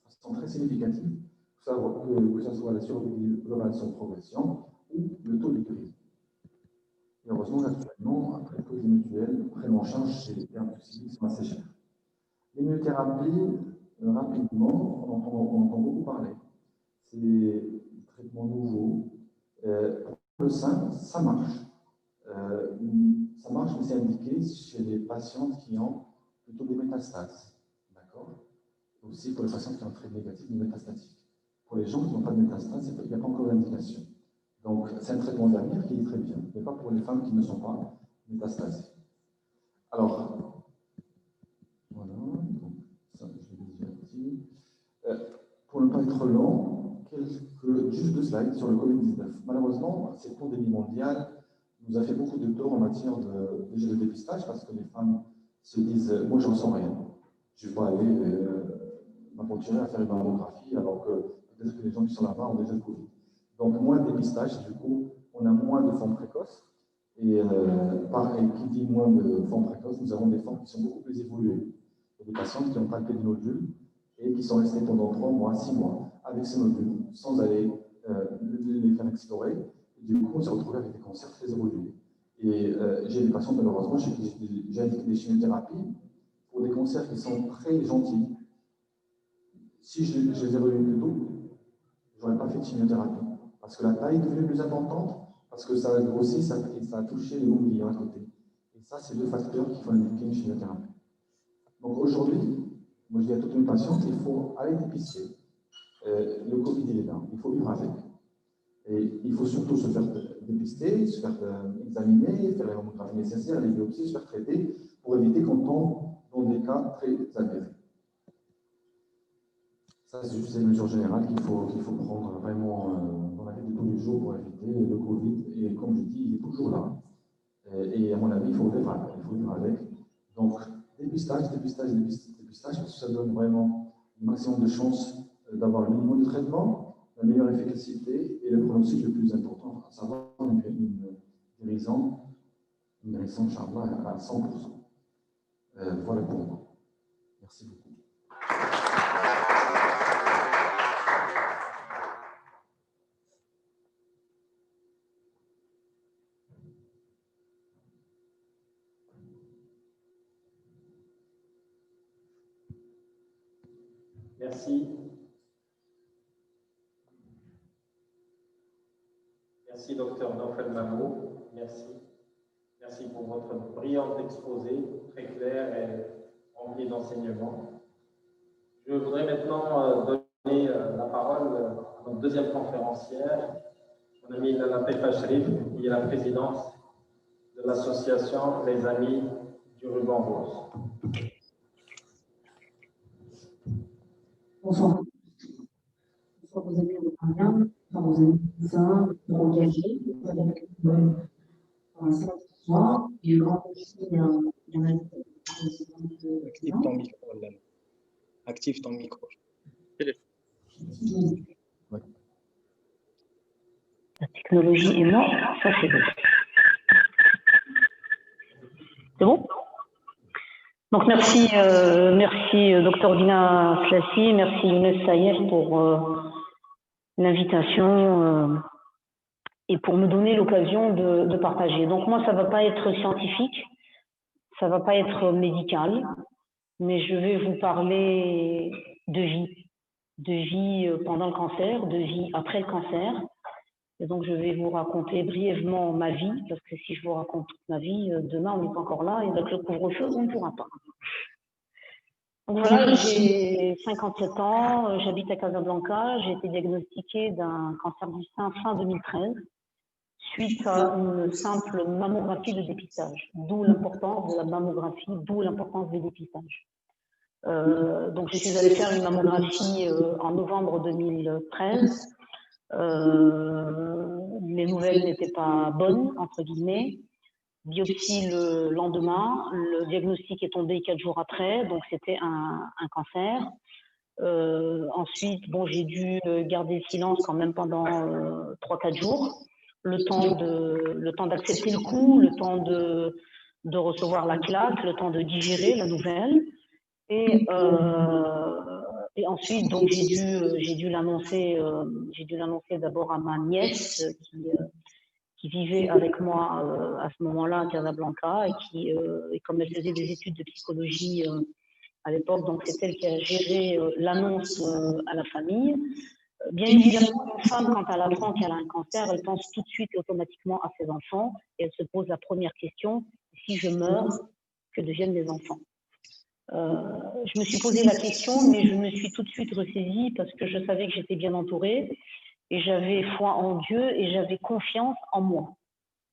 façon très significative, que ce soit la survie globale sans progression ou le taux de guérison. Et heureusement, actuellement, après toutes les mutuelles prennent en charge ces thérapeutiques qui sont assez chères. L'immunothérapie, rapidement, on entend beaucoup parler. C'est des traitements nouveaux. Pour le sein, ça marche. Ça marche, mais c'est indiqué chez les patientes qui ont plutôt des métastases. D'accord? Aussi pour les patients qui ont un trait négatif ou métastatique. Pour les gens qui n'ont pas de métastases, il n'y a pas encore d'indication. Donc, c'est un traitement d'avenir qui est très bien, mais pas pour les femmes qui ne sont pas métastasées. Alors, voilà, donc ça, je l'ai déjà dit. Pour ne pas être long, juste 2 slides sur le Covid-19. Malheureusement, cette pandémie mondiale nous a fait beaucoup de tort en matière de dépistage parce que les femmes se disent « moi, j'en sens rien, je ne vais pas aller m'aventurer à faire une mammographie alors que peut-être que les gens qui sont là-bas ont déjà le Covid ». Donc, moins de dépistage, du coup, on a moins de formes précoces. Et qui dit moins de formes précoces, nous avons des formes qui sont beaucoup plus évoluées. Il y a des patientes qui ont palpé des nodules et qui sont restées pendant 3 mois, 6 mois avec ces nodules, sans aller les faire explorer. Et du coup, on s'est retrouvé avec des cancers très évolués. Et j'ai des patients, malheureusement, j'ai indiqué des chimiothérapies pour des cancers qui sont très gentils. Si je les ai relevés plus tôt, je n'aurais pas fait de chimiothérapie. Parce que la taille est devenue plus importante, parce que ça a grossi, ça a touché les ganglions à côté. Et ça, c'est deux facteurs qu'il faut indiquer chez le thérapie. Donc aujourd'hui, moi je dis à toutes mes patientes, il faut aller dépister. Le Covid, il est là, il faut vivre avec. Et il faut surtout se faire dépister, se faire examiner, faire les mammographies nécessaires, les biopsies, se faire traiter, pour éviter qu'on tombe dans des cas très avérés. Ça, c'est juste les mesures générales qu'il faut prendre vraiment dans la vie de tous les jours pour éviter le Covid. Et comme je dis, il est toujours là. Et à mon avis, il faut vivre avec. Donc, dépistage, parce que ça donne vraiment le maximum de chances d'avoir le minimum de traitement, la meilleure efficacité et le pronostic le plus important, à savoir une guérison, Inch'Allah, à 100%. Voilà pour moi. Merci beaucoup. Merci. Merci, docteur Naufel Mamou. Merci. Merci pour votre brillant exposé, très clair et rempli d'enseignements. Je voudrais maintenant donner la parole à notre deuxième conférencière, mon amie Nana Pefa Sharif, qui est la présidente de l'association Les Amis du Ruban Rose. Bonsoir. Bonsoir vos amis européens, vos amis médecins, engagés, pour un certain soir, et un grand merci Active ton micro, Lana. Active ton micro. La technologie est morte, ça c'est bon. C'est bon? Donc merci Dr Dina Slassi, merci Younes Sayef pour l'invitation et pour me donner l'occasion de partager. Donc moi ça ne va pas être scientifique, ça ne va pas être médical, mais je vais vous parler de vie pendant le cancer, de vie après le cancer. Et donc je vais vous raconter brièvement ma vie, parce que si je vous raconte toute ma vie, demain on n'est pas encore là, et avec le couvre-feu, on ne pourra pas. Donc voilà, j'ai 57 ans, j'habite à Casablanca, j'ai été diagnostiquée d'un cancer du sein fin 2013, suite à une simple mammographie de dépistage, d'où l'importance de la mammographie, d'où l'importance du dépistage. Donc je suis allée faire une mammographie en novembre 2013. Les nouvelles n'étaient pas bonnes, entre guillemets. Biopsie le lendemain, le diagnostic est tombé 4 jours après, donc c'était un cancer. Ensuite, bon, j'ai dû garder silence quand même pendant 3-4 jours, le temps d'accepter le coup, le temps de recevoir la claque, le temps de digérer la nouvelle. Et ensuite, donc j'ai dû l'annoncer d'abord à ma nièce qui vivait avec moi à ce moment-là à Casablanca et comme elle faisait des études de psychologie à l'époque, donc c'est elle qui a géré l'annonce à la famille. Bien évidemment, une femme, quand elle apprend qu'elle a un cancer, elle pense tout de suite et automatiquement à ses enfants et elle se pose la première question: si je meurs, que deviennent mes enfants? Je me suis posé la question, mais je me suis tout de suite ressaisie parce que je savais que j'étais bien entourée et j'avais foi en Dieu et j'avais confiance en moi.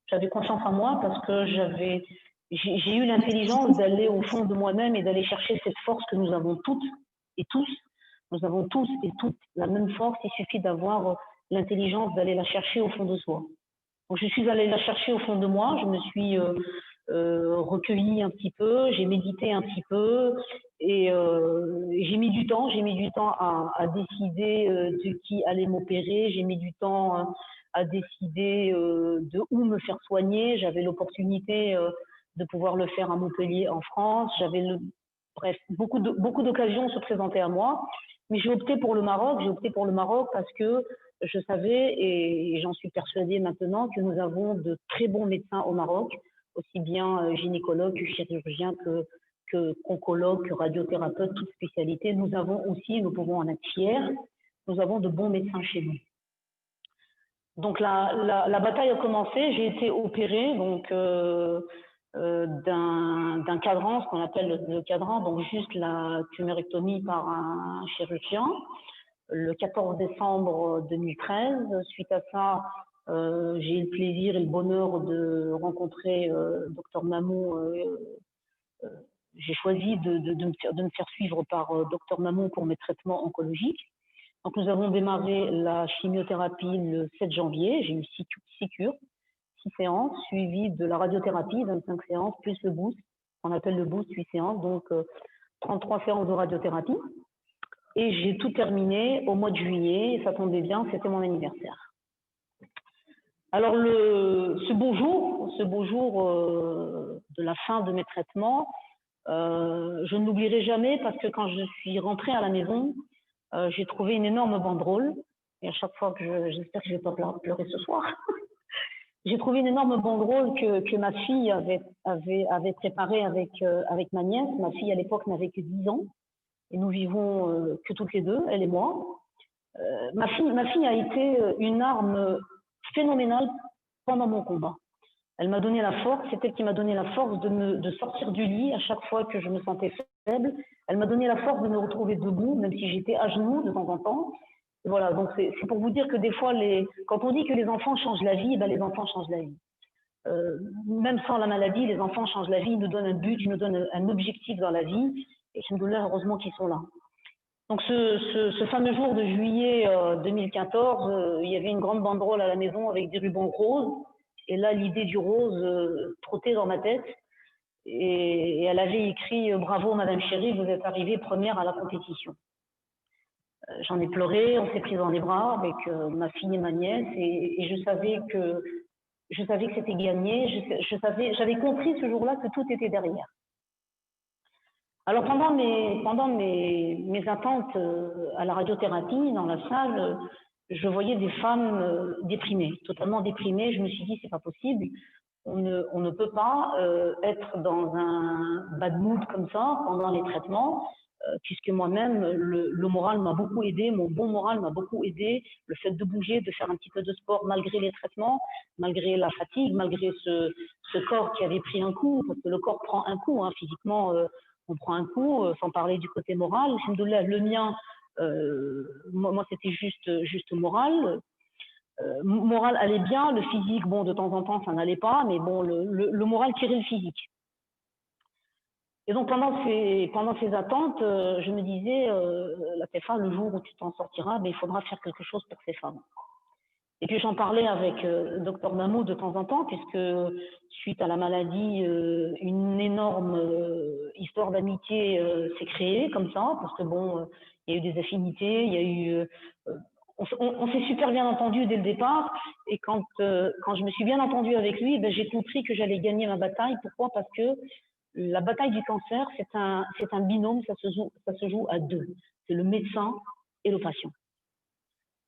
J'avais confiance en moi parce que j'ai eu l'intelligence d'aller au fond de moi-même et d'aller chercher cette force que nous avons toutes et tous. Nous avons tous et toutes la même force, il suffit d'avoir l'intelligence d'aller la chercher au fond de soi. Donc je suis allée la chercher au fond de moi, je me suis recueillie un petit peu, j'ai médité un petit peu et j'ai mis du temps à décider de qui allait m'opérer, j'ai mis du temps à décider de où me faire soigner. J'avais l'opportunité de pouvoir le faire à Montpellier en France, bref, beaucoup d'occasions se présentaient à moi, mais j'ai opté pour le Maroc parce que je savais, et j'en suis persuadée maintenant, que nous avons de très bons médecins au Maroc, aussi bien gynécologues que chirurgiens que oncologues, que radiothérapeutes, toutes spécialités. Nous avons aussi, nous pouvons en être fiers, nous avons de bons médecins chez nous. Donc la bataille a commencé, j'ai été opérée donc d'un cadran, ce qu'on appelle le cadran, donc juste la tumérectomie par un chirurgien, le 14 décembre 2013. Suite à ça, j'ai eu le plaisir et le bonheur de rencontrer Dr Mamou. J'ai choisi de me faire suivre par Dr Mamou pour mes traitements oncologiques. Donc, nous avons démarré la chimiothérapie le 7 janvier. J'ai eu 6 cures, 6 séances, suivies de la radiothérapie, 25 séances, plus le boost, qu'on appelle le boost, 8 séances, donc 33 séances de radiothérapie. Et j'ai tout terminé au mois de juillet, et ça tombait bien, c'était mon anniversaire. Alors, ce beau jour de la fin de mes traitements, je ne l'oublierai jamais parce que quand je suis rentrée à la maison, j'ai trouvé une énorme banderole, et à chaque fois que j'espère que je ne vais pas pleurer ce soir, j'ai trouvé une énorme banderole que ma fille avait préparée avec ma nièce. Ma fille à l'époque n'avait que 10 ans, et nous vivons que toutes les deux, elle et moi. Ma fille a été une arme phénoménale pendant mon combat. Elle m'a donné la force, c'est elle qui m'a donné la force de sortir du lit à chaque fois que je me sentais faible. Elle m'a donné la force de me retrouver debout, même si j'étais à genoux de temps en temps. Et voilà, donc c'est pour vous dire que des fois, quand on dit que les enfants changent la vie, ben les enfants changent la vie. Même sans la maladie, les enfants changent la vie, ils nous donnent un but, ils nous donnent un objectif dans la vie. Et c'est heureusement qu'ils sont là. Donc ce fameux jour de juillet 2014, il y avait une grande banderole à la maison avec des rubans roses. Et là, l'idée du rose trottait dans ma tête. Et elle avait écrit « Bravo, Madame Chérie, vous êtes arrivée première à la compétition ». J'en ai pleuré, on s'est pris dans les bras avec ma fille et ma nièce. Et je savais que c'était gagné. J'avais compris ce jour-là que tout était derrière. Alors pendant mes attentes à la radiothérapie dans la salle, je voyais des femmes déprimées, totalement déprimées. Je me suis dit c'est pas possible, on ne peut pas être dans un bad mood comme ça pendant les traitements, puisque moi-même le moral m'a beaucoup aidé, mon bon moral m'a beaucoup aidé, le fait de bouger, de faire un petit peu de sport malgré les traitements, malgré la fatigue, malgré ce corps qui avait pris un coup, parce que le corps prend un coup, hein, physiquement. On prend un coup, sans parler du côté moral. Le mien, moi c'était juste moral. Moral allait bien, le physique, bon, de temps en temps, ça n'allait pas, mais bon, le moral tirait le physique. Et donc, pendant ces attentes, je me disais, la PFA, le jour où tu t'en sortiras, ben, il faudra faire quelque chose pour ces femmes. Et puis j'en parlais avec Dr Mamou de temps en temps, puisque suite à la maladie, une énorme histoire d'amitié s'est créée comme ça, parce que bon, il y a eu des affinités, il y a eu, on s'est super bien entendu dès le départ. Et quand je me suis bien entendue avec lui, ben, j'ai compris que j'allais gagner ma bataille. Pourquoi? Parce que la bataille du cancer, c'est un binôme, ça se joue à deux. C'est le médecin et le patient.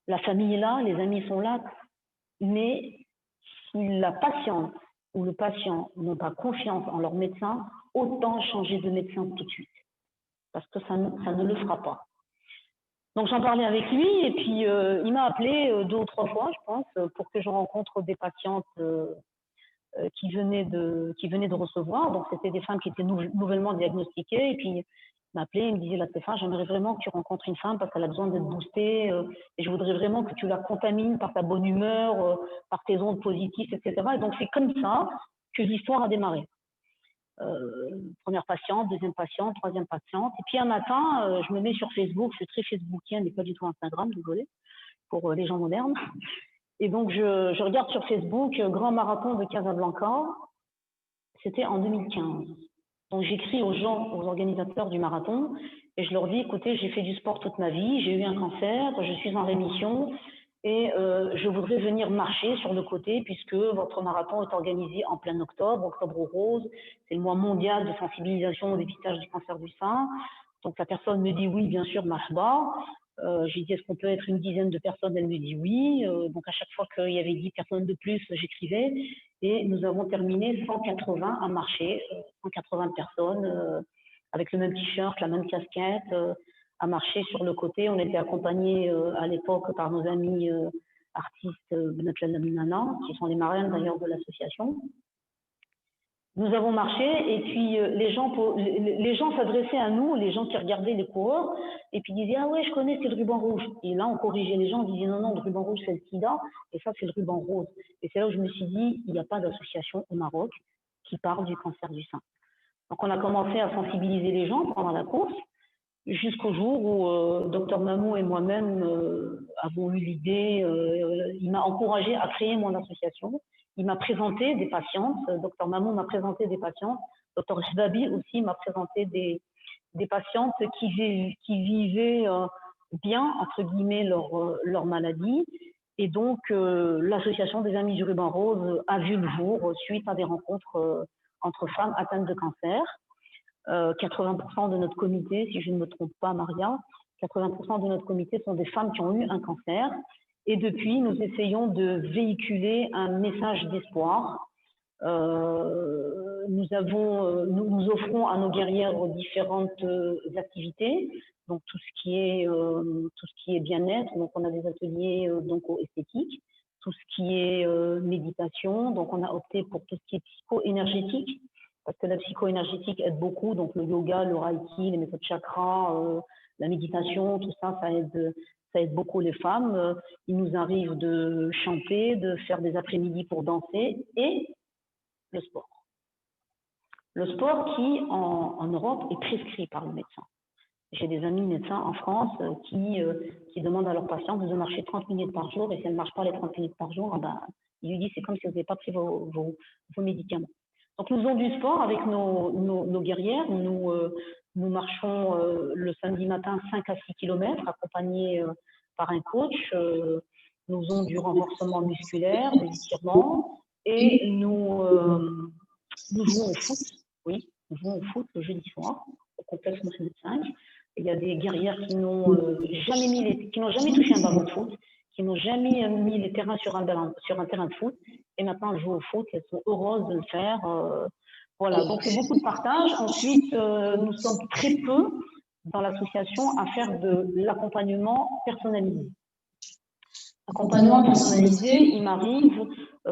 La famille est là, les amis sont là, mais si la patiente ou le patient n'ont pas confiance en leur médecin, autant changer de médecin tout de suite, parce que ça ne le fera pas. Donc j'en parlais avec lui, et puis il m'a appelé 2 ou 3 fois, je pense, pour que je rencontre des patientes qui venaient de recevoir. Donc c'était des femmes qui étaient nouvellement diagnostiquées, et puis il m'appelait, il me disait, la Stéphane, j'aimerais vraiment que tu rencontres une femme parce qu'elle a besoin d'être boostée, et je voudrais vraiment que tu la contamines par ta bonne humeur, par tes ondes positives, etc. Et donc c'est comme ça que l'histoire a démarré. Première patiente, deuxième patiente, troisième patiente. Et puis un matin, je me mets sur Facebook, je suis très facebookien, mais pas du tout Instagram, désolé, pour les gens modernes. Et donc je regarde sur Facebook, Grand Marathon de Casablanca, c'était en 2015. Donc j'écris aux gens, aux organisateurs du marathon, et je leur dis, écoutez, j'ai fait du sport toute ma vie, j'ai eu un cancer, je suis en rémission, et je voudrais venir marcher sur le côté, puisque votre marathon est organisé en plein octobre, octobre rose, c'est le mois mondial de sensibilisation au dépistage du cancer du sein. Donc la personne me dit oui, bien sûr, marche-bas. J'ai dit, est-ce qu'on peut être une dizaine de personnes? Elle me dit oui. Donc à chaque fois qu'il y avait 10 personnes de plus, j'écrivais. Et nous avons terminé 180 à marcher, 180 personnes avec le même t-shirt, la même casquette, à marcher sur le côté. On était accompagnés à l'époque par nos amis artistes Benat Nana, qui sont les marraines d'ailleurs de l'association. Nous avons marché et puis les gens s'adressaient à nous, les gens qui regardaient les coureurs, et puis disaient « Ah ouais, je connais, c'est le ruban rouge ». Et là, on corrigeait les gens, on disait « Non, non, le ruban rouge, c'est le sida, et ça, c'est le ruban rose ». Et c'est là où je me suis dit « Il n'y a pas d'association au Maroc qui parle du cancer du sein ». Donc, on a commencé à sensibiliser les gens pendant la course, jusqu'au jour où Dr Mamou et moi-même avons eu l'idée, il m'a encouragé à créer mon association. Il m'a présenté des patientes, Dr Mamou m'a présenté des patientes, Dr Shbabi aussi m'a présenté des patientes qui vivaient bien, entre guillemets, leur maladie. Et donc, l'association des Amis du Ruban Rose a vu le jour suite à des rencontres entre femmes atteintes de cancer. 80% de notre comité, si je ne me trompe pas, Maria, 80% de notre comité sont des femmes qui ont eu un cancer. Et depuis, nous essayons de véhiculer un message d'espoir. Nous offrons à nos guerrières différentes activités, donc tout ce qui est bien-être. Donc, on a des ateliers esthétiques, tout ce qui est méditation. Donc, on a opté pour tout ce qui est psycho-énergétique, parce que la psycho-énergétique aide beaucoup, donc le yoga, le reiki, les méthodes chakra, la méditation, tout ça, ça aide beaucoup les femmes. Il nous arrive de chanter, de faire des après-midi pour danser, et le sport. Le sport qui, en Europe, est prescrit par le médecin. J'ai des amis médecins en France qui demandent à leurs patients de marcher 30 minutes par jour, et si elles ne marchent pas les 30 minutes par jour, ils lui disent c'est comme si vous n'avez pas pris vos médicaments. Donc, nous faisons du sport avec nos guerrières. Nous marchons le samedi matin 5 à 6 km, accompagnés par un coach. Nous faisons du renforcement musculaire, des étirements, et nous jouons au foot. Oui, nous jouons au foot le jeudi soir, au complexe Mohamed V. Il y a des guerrières qui n'ont jamais touché un ballon de foot, qui n'ont jamais mis les terrains sur un terrain de foot, et maintenant elles jouent au foot, elles sont heureuses de le faire. Voilà, donc c'est beaucoup de partage. Ensuite, nous sommes très peu dans l'association à faire de l'accompagnement personnalisé. Accompagnement personnalisé, il m'arrive,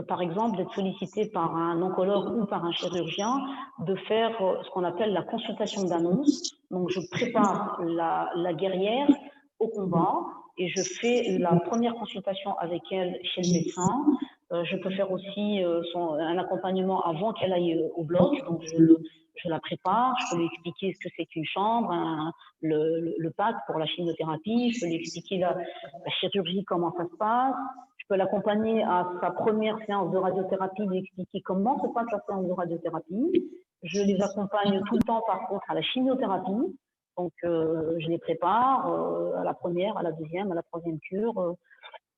par exemple, d'être sollicité par un oncologue ou par un chirurgien de faire ce qu'on appelle la consultation d'annonce. Donc, je prépare la guerrière au combat et je fais la première consultation avec elle chez le médecin. Je peux faire aussi un accompagnement avant qu'elle aille au bloc. Donc, je la prépare, je peux lui expliquer ce que c'est qu'une chambre, le pack pour la chimiothérapie, je peux lui expliquer la chirurgie, comment ça se passe. Je peux l'accompagner à sa première séance de radiothérapie, lui expliquer comment se passe la séance de radiothérapie. Je les accompagne tout le temps, par contre, à la chimiothérapie. Donc, je les prépare à la première, à la deuxième, à la troisième cure.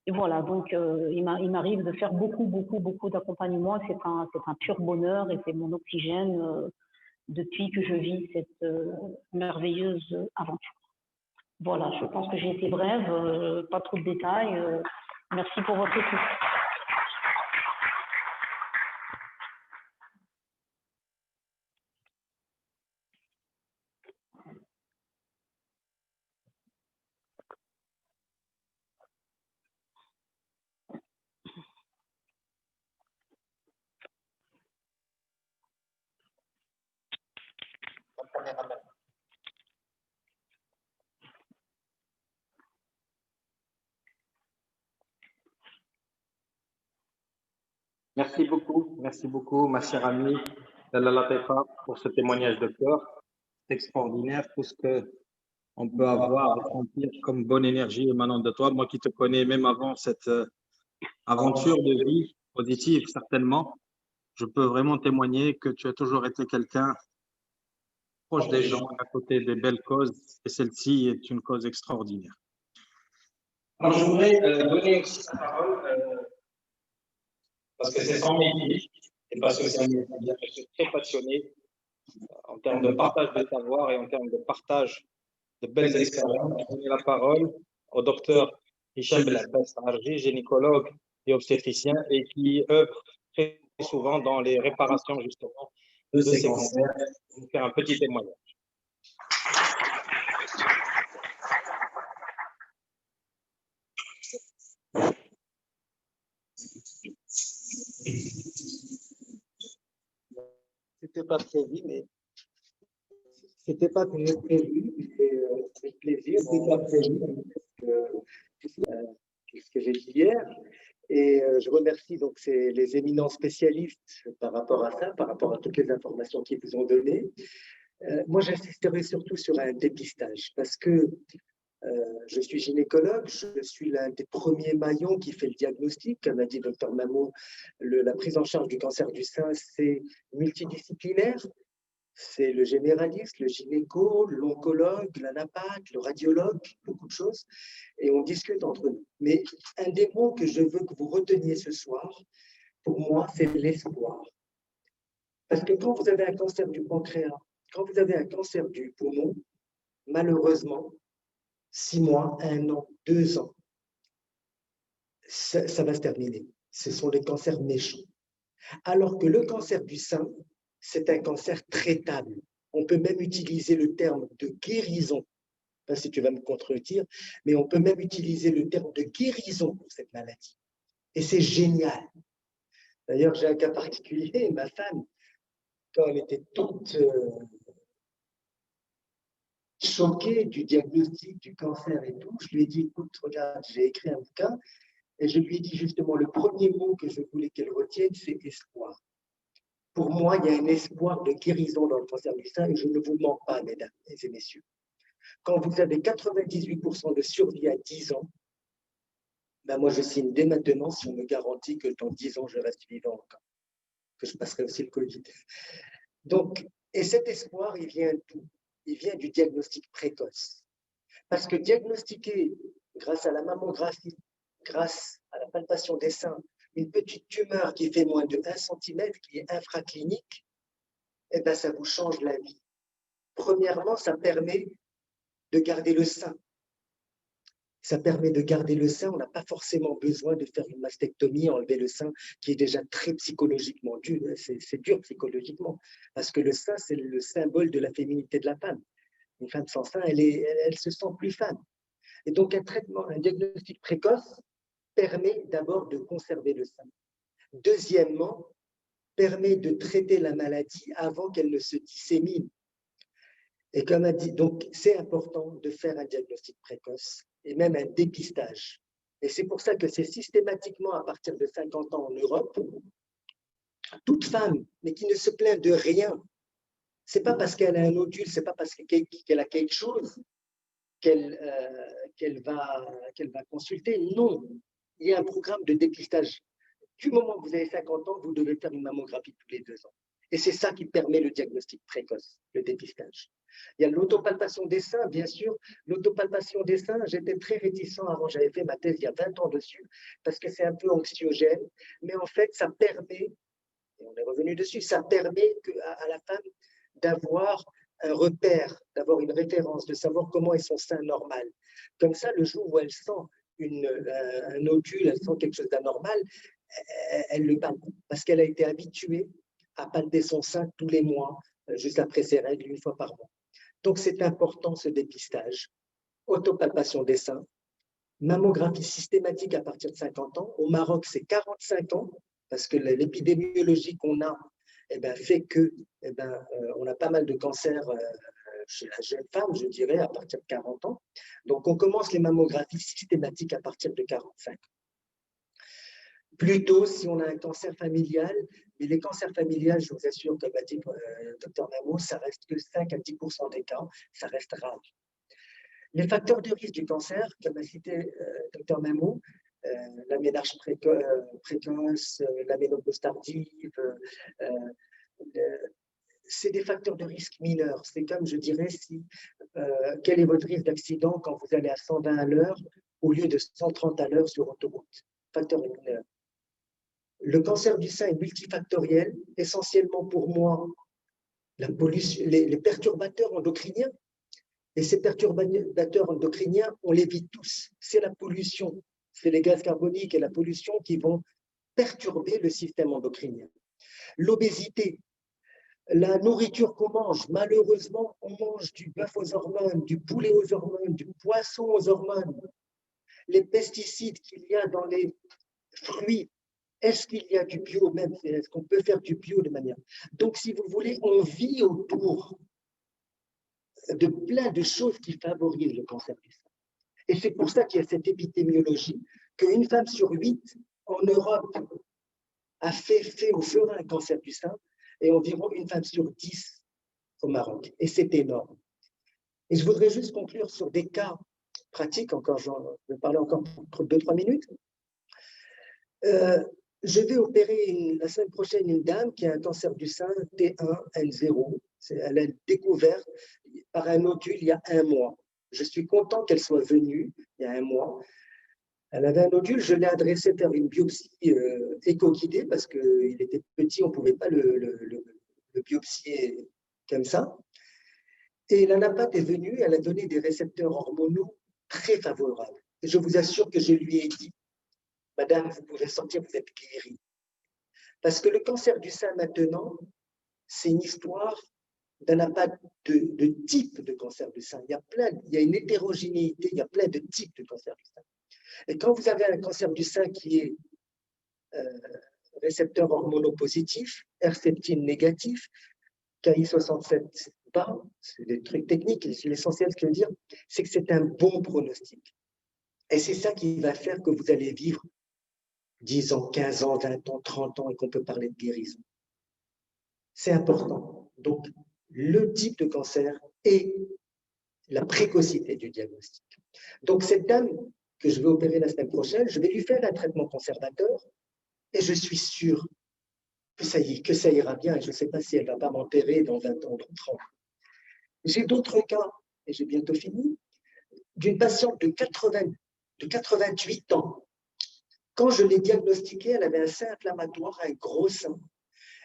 Et voilà, donc il m'arrive de faire beaucoup d'accompagnement. C'est un pur bonheur et c'est mon oxygène depuis que je vis cette merveilleuse aventure. Voilà, je pense que j'ai été brève, pas trop de détails. Merci pour votre écoute. Merci beaucoup, ma chère amie Lalla Latifa, pour ce témoignage de cœur. C'est extraordinaire tout ce qu'on peut avoir et sentir comme bonne énergie émanant de toi. Moi qui te connais même avant cette aventure de vie positive, certainement, je peux vraiment témoigner que tu as toujours été quelqu'un proche des gens, à côté des belles causes, et celle-ci est une cause extraordinaire. Alors, je voudrais donner aussi la parole, parce que c'est son métier, et parce que c'est un métier bien, je suis très passionné en termes de partage de savoir et en termes de partage de belles expériences. Je donne la parole au docteur Hicham Belabbas Arji, gynécologue et obstétricien, et qui œuvre très souvent dans les réparations justement de ces cancers. Je vais vous faire un petit témoignage. C'était pas prévu, mais c'était pas prévu, mais avec plaisir. C'était pas prévu, ce que j'ai dit hier. Et je remercie donc les éminents spécialistes par rapport à ça, par rapport à toutes les informations qu'ils vous ont données. Moi, j'insisterai surtout sur un dépistage parce que je suis gynécologue, je suis l'un des premiers maillons qui fait le diagnostic. Comme a dit Dr Mamou, la prise en charge du cancer du sein, c'est multidisciplinaire. C'est le généraliste, le gynéco, l'oncologue, l'anapathe, le radiologue, beaucoup de choses. Et on discute entre nous. Mais un des mots que je veux que vous reteniez ce soir, pour moi, c'est l'espoir. Parce que quand vous avez un cancer du pancréas, quand vous avez un cancer du poumon, malheureusement, 6 mois, 1 an, 2 ans, ça va se terminer. Ce sont les cancers méchants. Alors que le cancer du sein, c'est un cancer traitable. On peut même utiliser le terme de guérison. Je ne sais pas si tu vas me contredire, mais on peut même utiliser le terme de guérison pour cette maladie. Et c'est génial. D'ailleurs, j'ai un cas particulier. Ma femme, quand elle était toute choquée du diagnostic du cancer et tout, je lui ai dit, écoute, regarde, j'ai écrit un bouquin, et je lui ai dit justement, le premier mot que je voulais qu'elle retienne, c'est espoir. Pour moi, il y a un espoir de guérison dans le cancer du sein, et je ne vous mens pas, mesdames et messieurs. Quand vous avez 98% de survie à 10 ans, ben moi, je signe dès maintenant si on me garantit que dans 10 ans, je reste vivant encore, que je passerai aussi le Covid. Donc, et cet espoir, il vient d'où? Il vient du diagnostic précoce. Parce que diagnostiquer, grâce à la mammographie, grâce à la palpation des seins, une petite tumeur qui fait moins de 1 cm, qui est infraclinique, eh ben, ça vous change la vie. Premièrement, ça permet de garder le sein. Ça permet de garder le sein. On n'a pas forcément besoin de faire une mastectomie, enlever le sein, qui est déjà très psychologiquement dur. C'est dur psychologiquement, parce que le sein, c'est le symbole de la féminité de la femme. Une femme sans sein, elle se sent plus femme. Et donc, un traitement, un diagnostic précoce permet d'abord de conserver le sein. Deuxièmement, permet de traiter la maladie avant qu'elle ne se dissémine. Et comme a dit, donc c'est important de faire un diagnostic précoce et même un dépistage. Et c'est pour ça que c'est systématiquement à partir de 50 ans en Europe, toute femme, mais qui ne se plaint de rien, c'est pas parce qu'elle a un nodule, c'est pas parce qu'elle a quelque chose qu'elle va consulter. Non, il y a un programme de dépistage. Du moment que vous avez 50 ans, vous devez faire une mammographie tous les 2 ans. Et c'est ça qui permet le diagnostic précoce, le dépistage. Il y a l'autopalpation des seins, bien sûr. L'autopalpation des seins, j'étais très réticent avant, j'avais fait ma thèse il y a 20 ans dessus, parce que c'est un peu anxiogène. Mais en fait, ça permet, et on est revenu dessus, ça permet à la femme d'avoir un repère, d'avoir une référence, de savoir comment est son sein normal. Comme ça, le jour où elle sent un nodule, elle sent quelque chose d'anormal, elle le palpe, parce qu'elle a été habituée à palper son sein tous les mois, juste après ses règles, 1 fois par mois. Donc, c'est important ce dépistage. Autopalpation des seins, mammographie systématique à partir de 50 ans. Au Maroc, c'est 45 ans, parce que l'épidémiologie qu'on a fait que on a pas mal de cancers chez la jeune femme, je dirais, à partir de 40 ans. Donc, on commence les mammographies systématiques à partir de 45 ans. Plutôt si on a un cancer familial, mais les cancers familiales, je vous assure, comme a dit Dr Mamou, ça reste que 5 à 10% des cas, ça reste rare. Les facteurs de risque du cancer, comme a cité Dr Mamou, la ménarche précoce, la ménopause tardive, c'est des facteurs de risque mineurs. C'est comme, je dirais, quel est votre risque d'accident quand vous allez à 120 à l'heure au lieu de 130 à l'heure sur autoroute? Facteur mineur. Le cancer du sein est multifactoriel, essentiellement pour moi, la pollution, les perturbateurs endocriniens. Et ces perturbateurs endocriniens, on les vit tous. C'est la pollution, c'est les gaz carboniques et la pollution qui vont perturber le système endocrinien. L'obésité, la nourriture qu'on mange, malheureusement, on mange du bœuf aux hormones, du poulet aux hormones, du poisson aux hormones. Les pesticides qu'il y a dans les fruits, Est-ce qu'il y a du bio même? Est-ce qu'on peut faire du bio de manière? Donc, si vous voulez, on vit autour de plein de choses qui favorisent le cancer du sein. Et c'est pour ça qu'il y a cette épidémiologie qu'une femme sur 8 en Europe a fait ou fera un cancer du sein et environ une femme sur 10 au Maroc. Et c'est énorme. Et je voudrais juste conclure sur des cas pratiques, encore, je vais parler encore pour 2-3 minutes. Je vais opérer la semaine prochaine une dame qui a un cancer du sein T1N0. Elle a découvert par un nodule il y a 1 mois. Je suis content qu'elle soit venue il y a 1 mois. Elle avait un nodule, je l'ai adressé faire une biopsie éco-guidée parce qu'il était petit, on ne pouvait pas le biopsier comme ça. Et la napate est venue, elle a donné des récepteurs hormonaux très favorables. Et je vous assure que je lui ai dit, Madame, vous pouvez sortir, vous êtes guérie. Parce que le cancer du sein maintenant, c'est une histoire d'un impact de type de cancer du sein. Il y a une hétérogénéité, il y a plein de types de cancer du sein. Et quand vous avez un cancer du sein qui est récepteur hormonopositif, herceptine négatif, KI67 bas, c'est des trucs techniques, l'essentiel, ce que je veux dire, c'est que c'est un bon pronostic. Et c'est ça qui va faire que vous allez vivre 10 ans, 15 ans, 20 ans, 30 ans et qu'on peut parler de guérison. C'est important. Donc, le type de cancer et la précocité du diagnostic. Donc, cette dame que je vais opérer la semaine prochaine, je vais lui faire un traitement conservateur et je suis sûr que ça ira bien. Je ne sais pas si elle ne va pas m'enterrer dans 20 ans, dans 30 ans. J'ai d'autres cas, et j'ai bientôt fini, d'une patiente de 88 ans. Quand je l'ai diagnostiquée, elle avait un sein inflammatoire, un gros sein.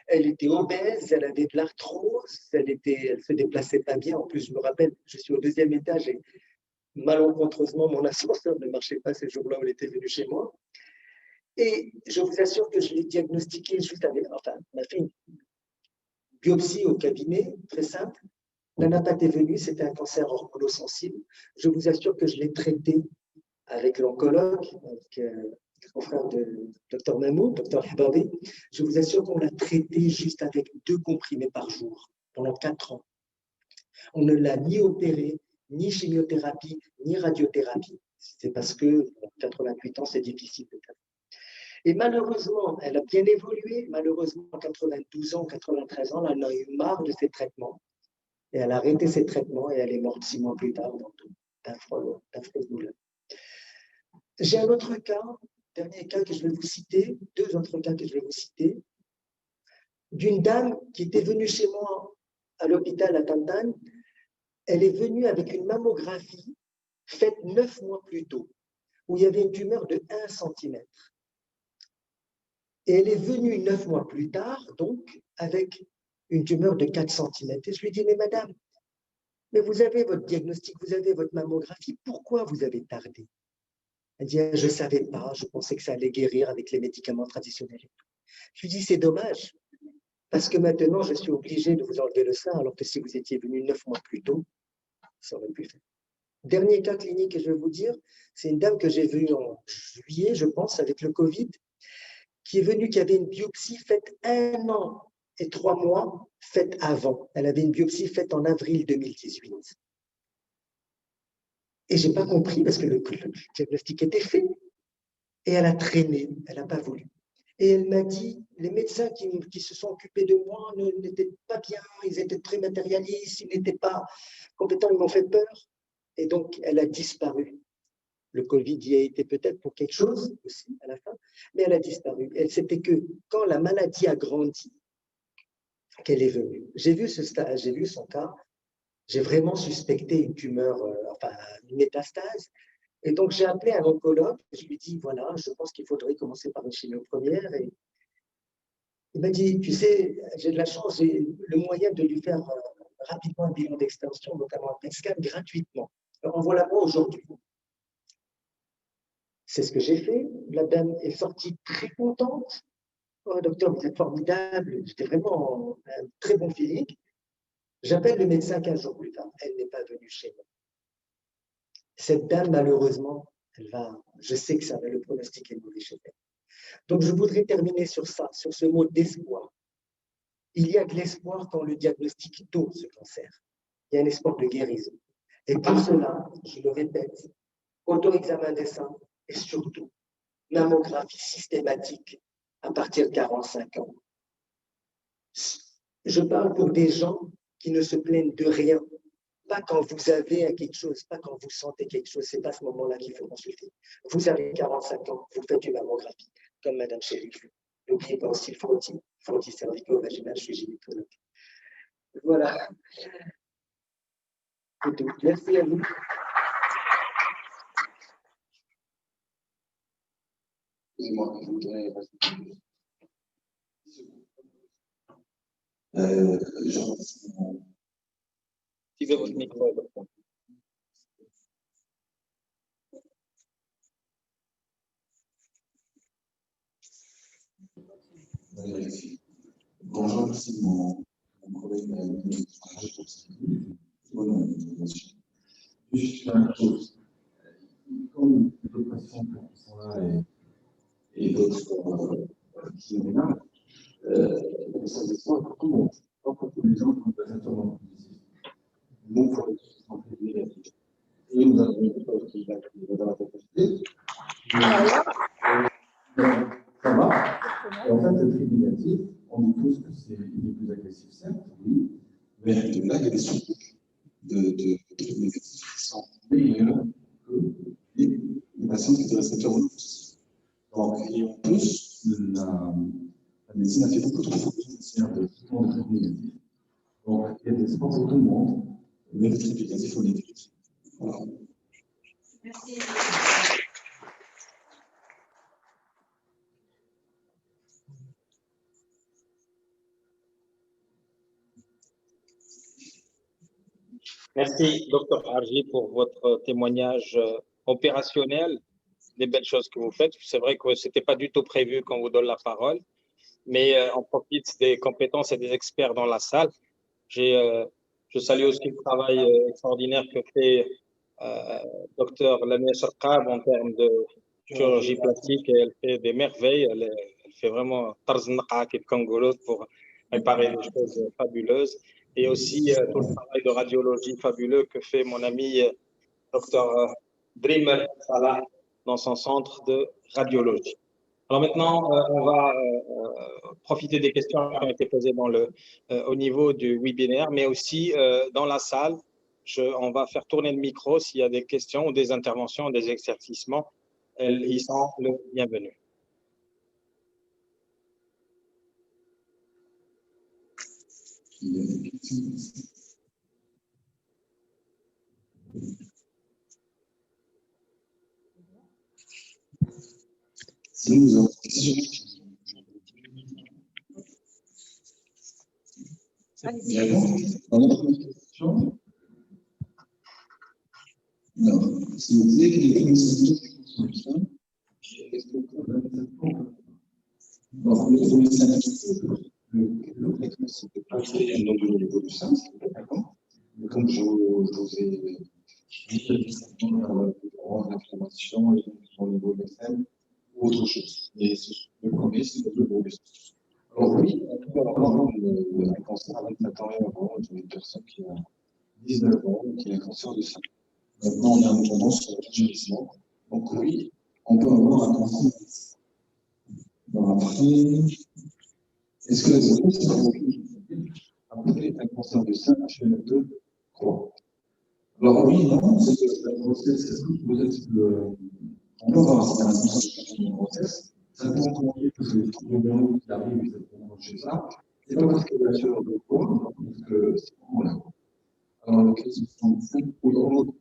Elle était obèse, elle avait de l'arthrose, elle se déplaçait pas bien. En plus, je me rappelle, je suis au 2e étage et malencontreusement, mon ascenseur ne marchait pas ces jours-là où elle était venue chez moi. Et je vous assure que je l'ai diagnostiquée juste avec, enfin, on a fait une biopsie au cabinet, très simple. La napate est venue, c'était un cancer hormonosensible. Je vous assure que je l'ai traité avec l'oncologue, avec mon frère de Dr Mahmoud, Dr Hibabi. Je vous assure qu'on l'a traité juste avec 2 comprimés par jour pendant 4 ans. On ne l'a ni opéré, ni chimiothérapie, ni radiothérapie. C'est parce que 88 ans, c'est difficile de faire. Et malheureusement, elle a bien évolué. Malheureusement, à 92 ans, 93 ans, elle en a eu marre de ses traitements. Et elle a arrêté ses traitements et elle est morte 6 mois plus tard d'affreuses douleurs. J'ai un autre cas, dernier cas que je vais vous citer, 2 autres cas que je vais vous citer, d'une dame qui était venue chez moi à l'hôpital à Tantan. Elle est venue avec une mammographie faite 9 mois plus tôt, où il y avait une tumeur de 1 cm. Et elle est venue 9 mois plus tard, donc, avec une tumeur de 4 cm. Et je lui dis, mais madame, mais vous avez votre diagnostic, vous avez votre mammographie, pourquoi vous avez tardé? Elle dit, je ne savais pas, je pensais que ça allait guérir avec les médicaments traditionnels. Je lui dis, c'est dommage, parce que maintenant, je suis obligé de vous enlever le sein, alors que si vous étiez venu 9 mois plus tôt, ça aurait pu faire. Dernier cas clinique que je vais vous dire, c'est une dame que j'ai vue en juillet, je pense, avec le Covid, qui est venue, qui avait une biopsie faite 1 an et 3 mois, faite avant. Elle avait une biopsie faite en avril 2018. Et je n'ai pas compris parce que le diagnostic était fait. Et elle a traîné, elle n'a pas voulu. Et elle m'a dit, les médecins qui se sont occupés de moi n'étaient pas bien, ils étaient très matérialistes, ils n'étaient pas compétents, ils m'ont fait peur. Et donc, elle a disparu. Le Covid y a été peut-être pour quelque chose aussi à la fin, mais elle a disparu. C'était que quand la maladie a grandi, qu'elle est venue. J'ai vu son cas, j'ai vraiment suspecté une tumeur, enfin une métastase. Et donc, j'ai appelé un oncologue, je lui ai dit, voilà, je pense qu'il faudrait commencer par une chimio première. Et il m'a dit, tu sais, j'ai de la chance, j'ai le moyen de lui faire rapidement un bilan d'extension, notamment un PET scan, gratuitement. Alors, envoie-la-moi aujourd'hui. C'est ce que j'ai fait. La dame est sortie très contente. Oh, docteur, vous êtes formidable. J'étais vraiment un très bon feeling. J'appelle le médecin 15 jours plus tard. Elle n'est pas venue chez moi. Cette dame, malheureusement, je sais que ça va, le pronostic est mauvais chez elle. Donc, je voudrais terminer sur ça, sur ce mot d'espoir. Il y a de l'espoir quand le diagnostic est tôt, ce cancer. Il y a un espoir de guérison. Et pour cela, je le répète, auto-examen des seins et surtout mammographie systématique à partir de 45 ans. Je parle pour des gens qui ne se plaignent de rien, pas quand vous avez quelque chose, pas quand vous sentez quelque chose, c'est pas à ce moment-là qu'il faut consulter. Vous avez 45 ans, vous faites une mammographie, comme Madame Chérif. N'oubliez pas aussi le frottis cervico-vaginal, je suis gynécologue. Voilà. C'est tout. Merci à vous. Excusez-moi, je voudrais rajouter. Activez votre micro. Bonjour, c'est mon collègue juste une chose. Comme d'autres patients qui sont là et d'autres qui sont là, le message d'espoir pour tout le monde, pas pour tous les gens qui ont des symptômes positifs. Donc, pour les gens qui sont négatifs. Et nous avons une école qui est dans la capacité. Ça va. Et en fait, le tri négatif, on dit tous que c'est plus agressif, certes, oui, mais là, il y a des sous-types de tri négatifs qui sont meilleurs que les patients qui ont des récepteurs positifs. Donc, et en plus, la médecine a fait beaucoup trop de traitement de tri négatif. Donc, il y a des espoirs pour tout le monde, mais le tri négatif, il faut l'éviter. Voilà. Merci. Merci, Dr Harji, pour votre témoignage opérationnel, des belles choses que vous faites. C'est vrai que ce n'était pas du tout prévu qu'on vous donne la parole, mais on profite des compétences et des experts dans la salle. Je salue aussi le travail extraordinaire que fait Dr Lamia Sharqab en termes de chirurgie plastique, et elle fait des merveilles. Elle fait vraiment tarznaqa pour préparer des choses fabuleuses. Et aussi tout le travail de radiologie fabuleux que fait mon ami Dr Dreamer Salah dans son centre de radiologie. Alors maintenant, on va profiter des questions qui ont été posées au niveau du webinaire, mais aussi dans la salle. On va faire tourner le micro s'il y a des questions ou des interventions, des éclaircissements. Ils sont le bienvenu. Si nous avons question. Alors, si vous voulez que les symptômes est-ce que le premier symptôme, le traitement, c'était pas un nodule au niveau du sein, d'accord? Mais comme je vous ai dit, l'inflammation au niveau des selles ou autre chose. Et le premier, c'est le gros des. Alors oui, on peut avoir un cancer à 27 ans et avant, une personne qui a 19 ans, qui a un cancer du sein. Maintenant, on a une tendance sur le vieillissement. Donc oui, on peut avoir un cancer. Bon, après, est-ce que les autres, après un cancer du sein, HLF2, quoi? Alors oui, non, c'est que la grossesse, on peut avoir un cancer de grossesse. Ça peut encourager que les troubles qui arrivent, ça peut encourager ça. C'est pas parce que la sueur de corps, parce que c'est voilà. Alors, le cas 65, ou l'autre,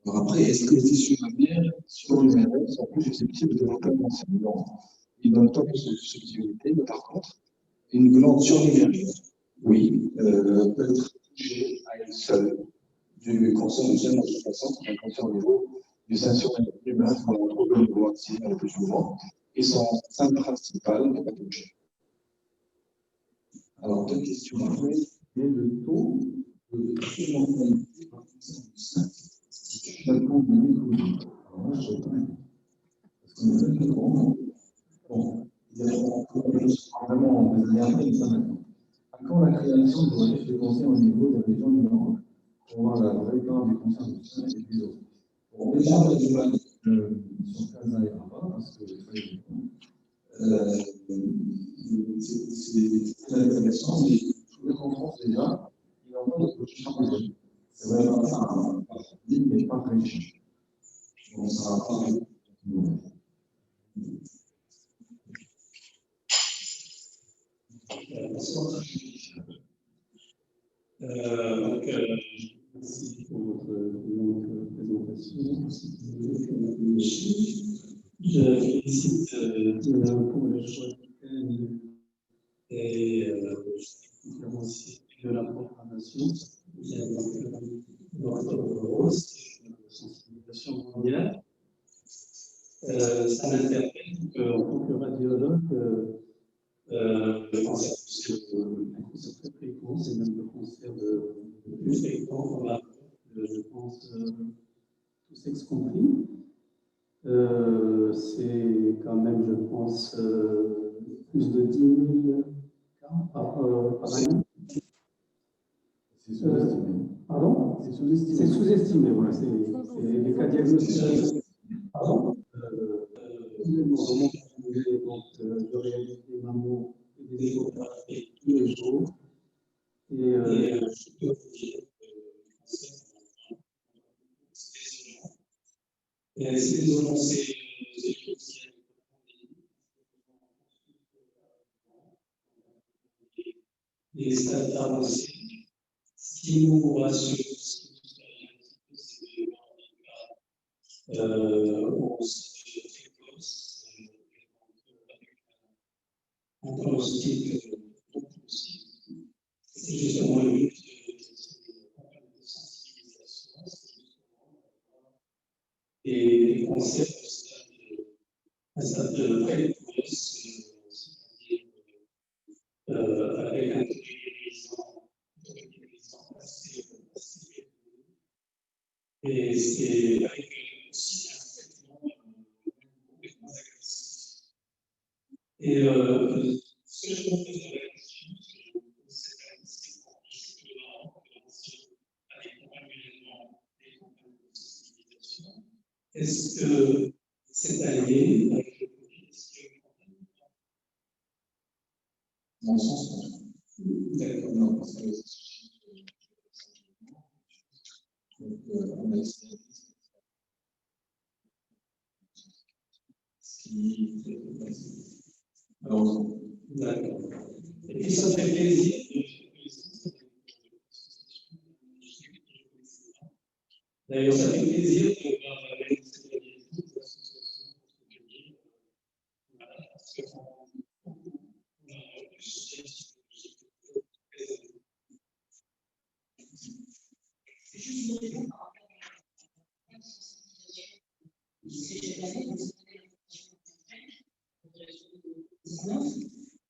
alors après, est-ce que les tissus mammaires surnuméraires sont plus susceptibles de développer un cancer? Non. Ils donnent pas plus de susceptibilité, mais par contre, une glande surnuméraire, oui, peut être touchée à elle seule du cancer du sein dans une façon, c'est un cancer au niveau du sein surnuméraire humain, qu'on retrouve au niveau axillaire le plus souvent, et son sein principal n'est pas touché. Alors, deux questions après. Et le taux de surmortalité par cancer du sein, finalement, de micro. Alors, moi, je ne sais pas. Parce Bon, vraiment des années après, ça maintenant. À quand la création du registre des cancers au niveau des régions du Nord pour voir la vraie part du cancer du sein et des autres. Bon, déjà, sur place, ça n'arrivera pas parce que c'est très intéressant, mais je voulais qu'en France, déjà, il y a encore de changer. C'est vrai, par ville, mais pas région. Donc, ça va pas. Bonsoir. Merci pour votre présentation. Je félicite pour le choix du thème et aussi de la programmation. L'Octobre rose, la sensibilisation mondiale. Ça m'interpelle en tant que radiologue. Le cancer très fréquent, c'est même le cancer le plus fréquent, je pense, tout sexe compris. C'est quand même, je pense, plus de 10 000 cas par année. C'est sous-estimé. Pardon? C'est sous-estimé, voilà. C'est les cas diagnostiqués. Pardon? Donc, de réaliser des mammos et des échographies tous les jours. Et je peux vous dire que c'est désolant, c'est les stades avancés. Ce qui nous rassure, c'est on se précoce, un pronostic aussi. C'est justement le but de sensibilisation, et des concepts à stade de précoce, c'est-à-dire avec un assez et c'est avec aussi un traitement complètement agressif. Et ce que je me pose la question, c'est avec probablement des campagnes de sensibilisation, est-ce que cette année, avec le Covid, est-ce qu'il y a une campagne? Dans le sens, d'accord, non, parce que on a essayé ce qui fait malheureusement. D'accord. Et puis ça fait plaisir d'ailleurs, ça fait plaisir de voir avec cette association parce que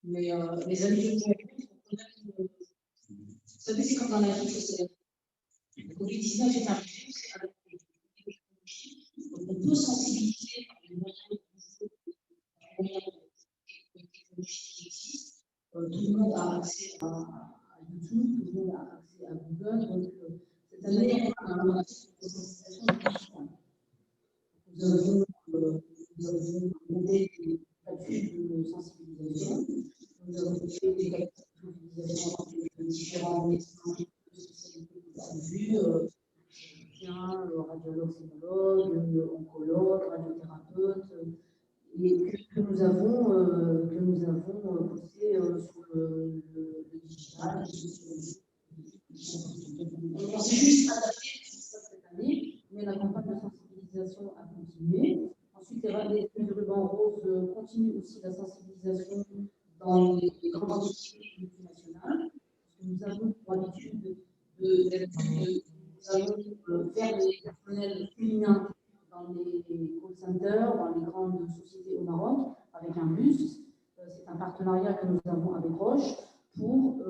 mais les amis de vous savez, c'est comme dans la vie sociale. Le Covid-19 est arrivé avec les technologies, on peut sensibiliser par les moyens de technologie qui existent. Tout le monde a accès à YouTube, tout le monde a accès à Google. Donc, cette année, on a un sensibilisation de nous avons monté des calculs de sensibilisation. Nous avons fait des calculs de sensibilisation avec différents médecins de spécialités que vous avez vus, chirurgiens, radiologues, sénologues, oncologues, radiothérapeutes, et que nous avons posté sur le digital. On s'est juste adapté cette année, mais la campagne de sensibilisation a continué. Ensuite, les rubans roses continuent aussi la sensibilisation dans les grandes entreprises multinationales. Nous avons pour habitude de faire des personnels féminins dans les call centers, dans les grandes sociétés au Maroc, avec un bus. C'est un partenariat que nous avons avec Roche pour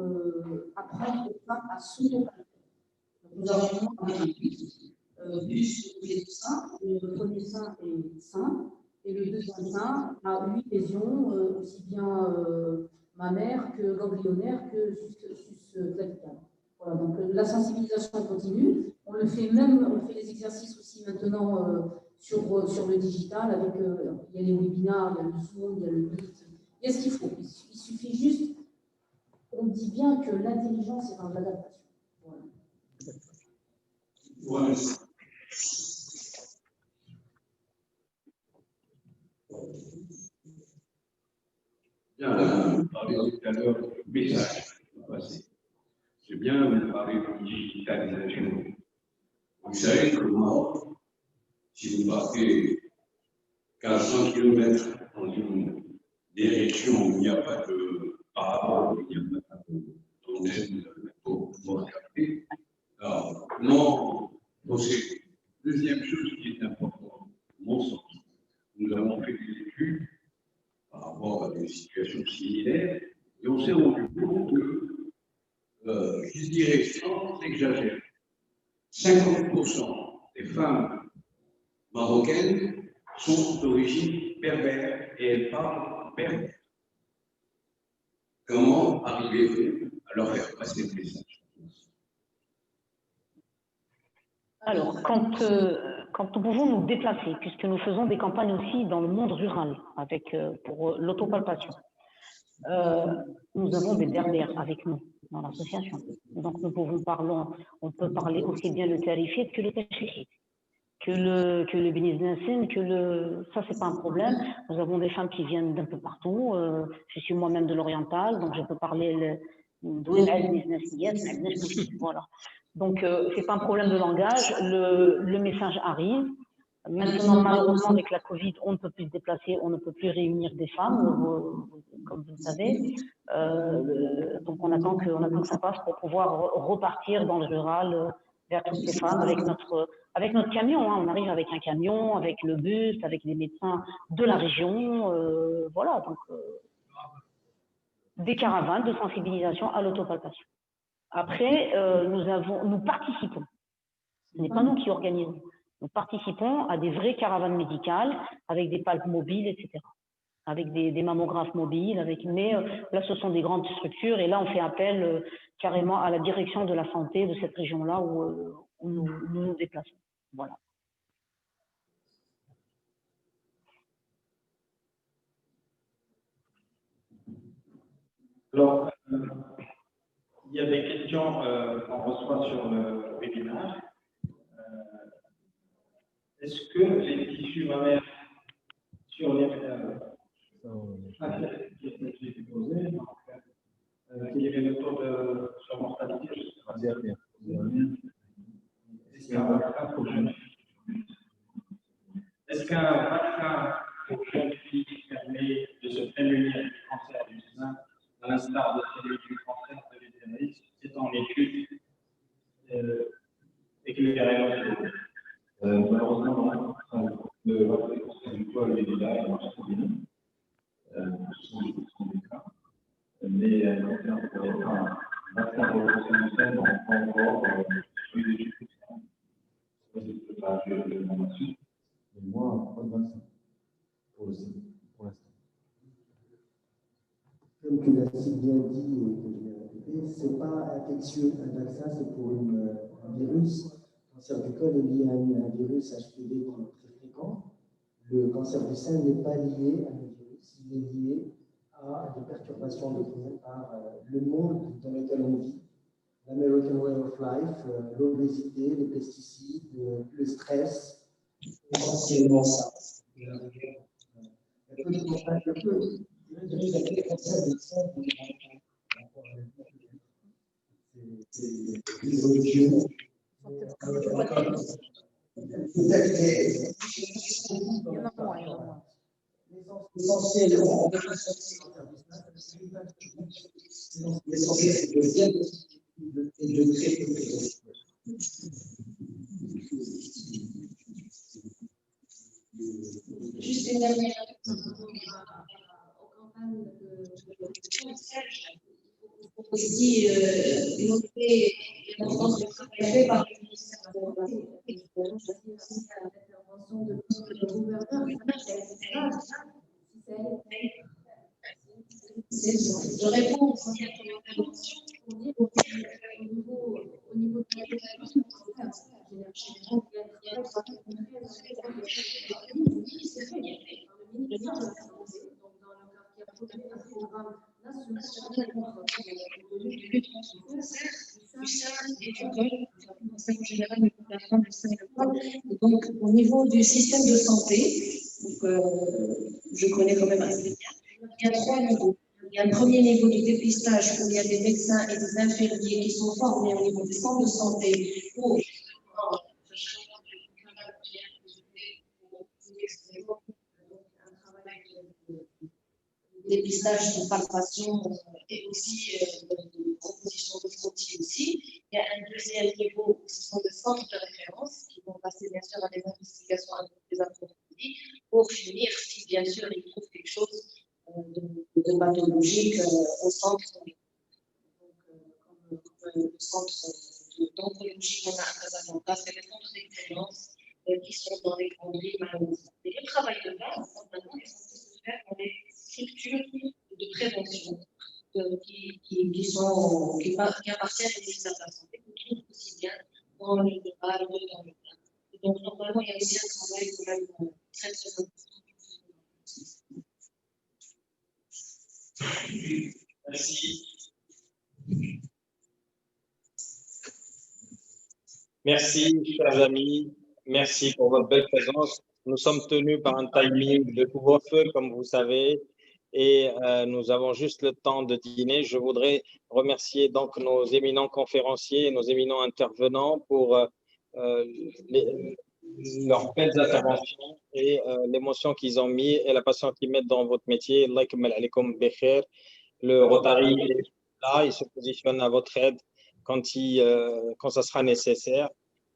apprendre aux femmes à s'auto-parler. Nous avons un bus, vous êtes sain, votre sein est sain, Et le deuxième sein a 8 lésions, aussi bien mammaires que ganglionnaires que sus-clavicales. Voilà, donc la sensibilisation continue. On le fait même, on fait des exercices aussi maintenant sur le digital avec, il y a les webinars, il y a le Zoom, il y a le Meet. Il y a ce qu'il faut. Il suffit juste, on dit bien que l'intelligence est dans l'adaptation. Voilà. Bien, on parlait tout à l'heure du message. C'est bien, on parlait de digitalisation. Vous savez que moi, si vous partez 400 km dans une direction où il n'y a pas de parabole, il n'y a pas d'antenne pour pouvoir capter, alors, non, c'est deuxième chose qui est importante, à mon sens. Nous avons fait des études par rapport à des situations similaires et on s'est rendu compte que, je dirais sans exagérer, 50% des femmes marocaines sont d'origine berbère et elles parlent berbère. Comment arrivez-vous à leur faire passer le message? Alors, quand nous pouvons nous déplacer, puisque nous faisons des campagnes aussi dans le monde rural pour l'autopalpation, nous avons des berbères avec nous dans l'association. Donc, on peut parler aussi bien le tarifit que le tachrit, que le business, ça, c'est pas un problème. Nous avons des femmes qui viennent d'un peu partout. Je suis moi-même de l'oriental, donc je peux parler voilà. Donc, c'est pas un problème de langage. Le message arrive. Maintenant, malheureusement, avec la Covid, on ne peut plus se déplacer, on ne peut plus réunir des femmes, comme vous le savez. Donc, on attend que ça passe pour pouvoir repartir dans le rural vers toutes ces femmes avec notre camion. Hein. On arrive avec un camion, avec le bus, avec les médecins de la région. Voilà, donc des caravanes de sensibilisation à l'autopalpation. Après, nous participons. Ce n'est pas nous qui organisons. Nous participons à des vraies caravanes médicales avec des palpes mobiles, etc. Avec des mammographes mobiles. Mais là, ce sont des grandes structures et là, on fait appel carrément à la direction de la santé de cette région-là où nous déplaçons. Voilà. Alors, il y a des questions qu'on reçoit sur le webinaire. Est-ce que les tissus mammaires sur les qui étaient posés, quel est le taux de surmortalité? Est-ce qu'un vaccin pour jeunes filles? Est-ce qu'un vaccin pour jeunes filles permet de se prémunir du cancer du sein, à l'instar de celui du cancer de l'utérus? C'est en étude éclairée. Malheureusement, le cancer du col et des lèvres marche très bien. Ce sont des cas. Mais un vaccin pour le cancer du sein, on n'a pas encore eu d'études. Je ne sais pas, je vais le demander ensuite. Mais moi, pas de vaccin pour l'instant. Comme tu l'as si bien dit et que je l'ai répété, ce n'est pas infectieux. Un vaccin, c'est pour un virus. Le cancer du col est lié à un virus HPV qui est très fréquent. Le cancer du sein n'est pas lié à un virus, il est lié à des perturbations endocriniennes par le monde dans lequel on vit, l'American Way of Life, l'obésité, les pesticides, le stress, essentiellement ça. Il y a peu de contact, c'est l'évolution. L'essentiel, c'est de diagnostiquer et de traiter. Juste une dernière aux campagnes de Serge. Il faut aussi noter l'importance du travail fait par le ministère de la Santé. L'intervention de notre gouverneur, répondre aussi à ton intervention pour dire au niveau de l'évaluation, il y a un travail c'est vrai, il y a le ministre l'a proposé, donc dans le cadre qui a proposé un programme national de lutte contre le cancer du sein et du col, du cancer en général, mais pour la femme, du sein et du col. Et donc, au niveau du système de santé, donc, je connais quand même assez bien, il y a 3 niveaux. Il y a le premier niveau de dépistage où il y a des médecins et des infirmiers qui sont formés au niveau des centres de santé pour dépistage de palpation et aussi de proposition de frottis aussi. Il y a un deuxième niveau, ce sont des centres de référence qui vont passer bien sûr à des investigations un peu plus approfondies pour finir, si bien sûr ils trouvent quelque chose de pathologique au centre, comme le centre d'oncologie qu'on a à Casablanca, c'est les centres d'excellence qui sont dans les grandes villes malheureusement. Et le travail de base, maintenant, est censé se faire dans les structures de prévention qui appartiennent au ministère de la Santé, qu'on trouve aussi bien dans le rural que dans le plan. Et donc, normalement, il y a aussi un travail quand même très, très important. Merci. Merci, chers amis. Merci pour votre belle présence. Nous sommes tenus par un timing de couvre-feu, comme vous savez, et nous avons juste le temps de dîner. Je voudrais remercier donc nos éminents conférenciers, nos éminents intervenants pour leurs belles interventions et l'émotion qu'ils ont mis et la passion qu'ils mettent dans votre métier. Allah yakmal alaykoum bikhair. Le Rotary est là, il se positionne à votre aide quand ça sera nécessaire.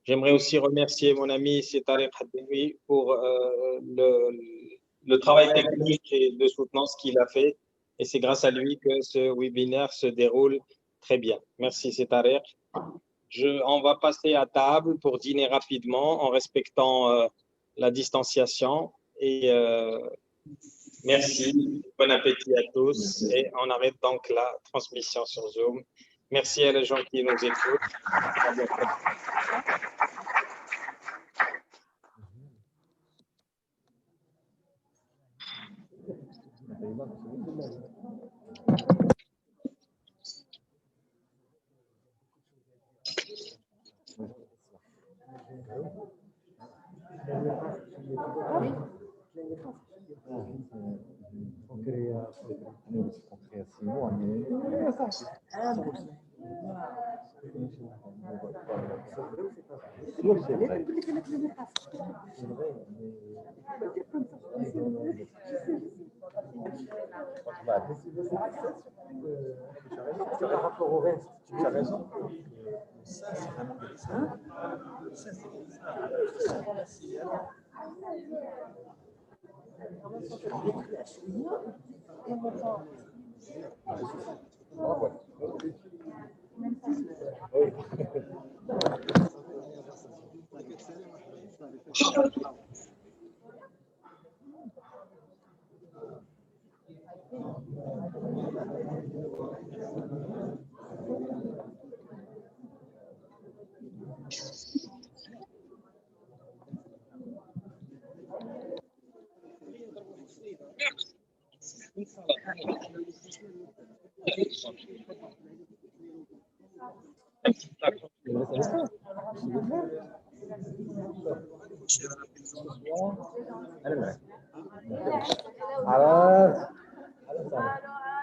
J'aimerais aussi remercier mon ami Tariq Haddewi pour le travail technique et de soutenance qu'il a fait. Et c'est grâce à lui que ce webinaire se déroule très bien. Merci Tariq. On va passer à table pour dîner rapidement en respectant la distanciation. Et merci, bon appétit à tous. Et on arrête donc la transmission sur Zoom. Merci à les gens qui nous écoutent. À bientôt. Par rapport au reste, tu as raison. Ça, c'est vraiment ça. Ça,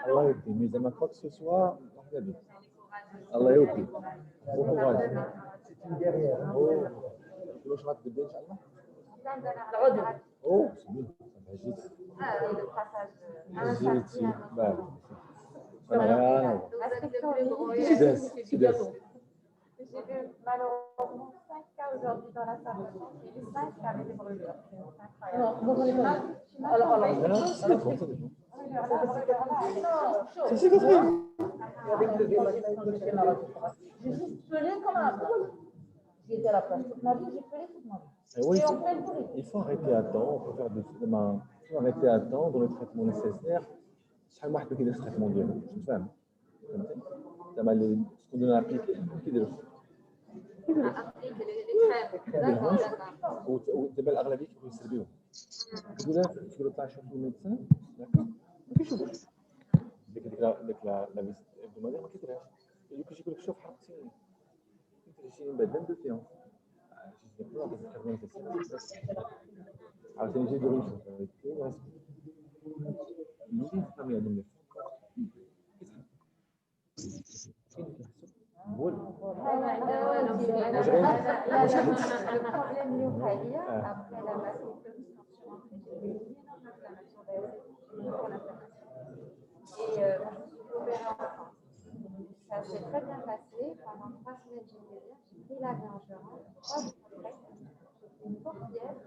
Allah يبقي mais ما quoi que ce soit Allah يبقي bon courage c'est une guerrière tu veux que je rate de Inch'Allah oh c'est bien ça va juste J'ai vu malheureusement 5 cas aujourd'hui dans la salle. J'ai vu 5 cas avec des brûlures. C'est incroyable. J'ai juste pleuré comme un poule. J'étais à la place toute ma vie, j'ai pleuré toute ma vie. Oui, en pleine bourrée. il faut arrêter à temps, on peut faire il faut arrêter à temps dans le traitement nécessaire. شحال واحد كيدير التريتمون ديالو مش فاهم زعما تكون ابليكي كيديروا ودابا الاغلبيه كيبغيو يسربيوه كيقول لها كيقول طلع شوف الميدسان داكوغ ما كيشوفش ديك لا فيزيت hebdomadaire ما كيديرهاش كيقول لك شوف حرقتيني تجيني بعد 22 سيونس عاوتاني نجي ندير نشوف ماشي فامي هذا هو Ça s'est très bien passé. Pendant 3 semaines, j'ai pris l'avion, je rentre.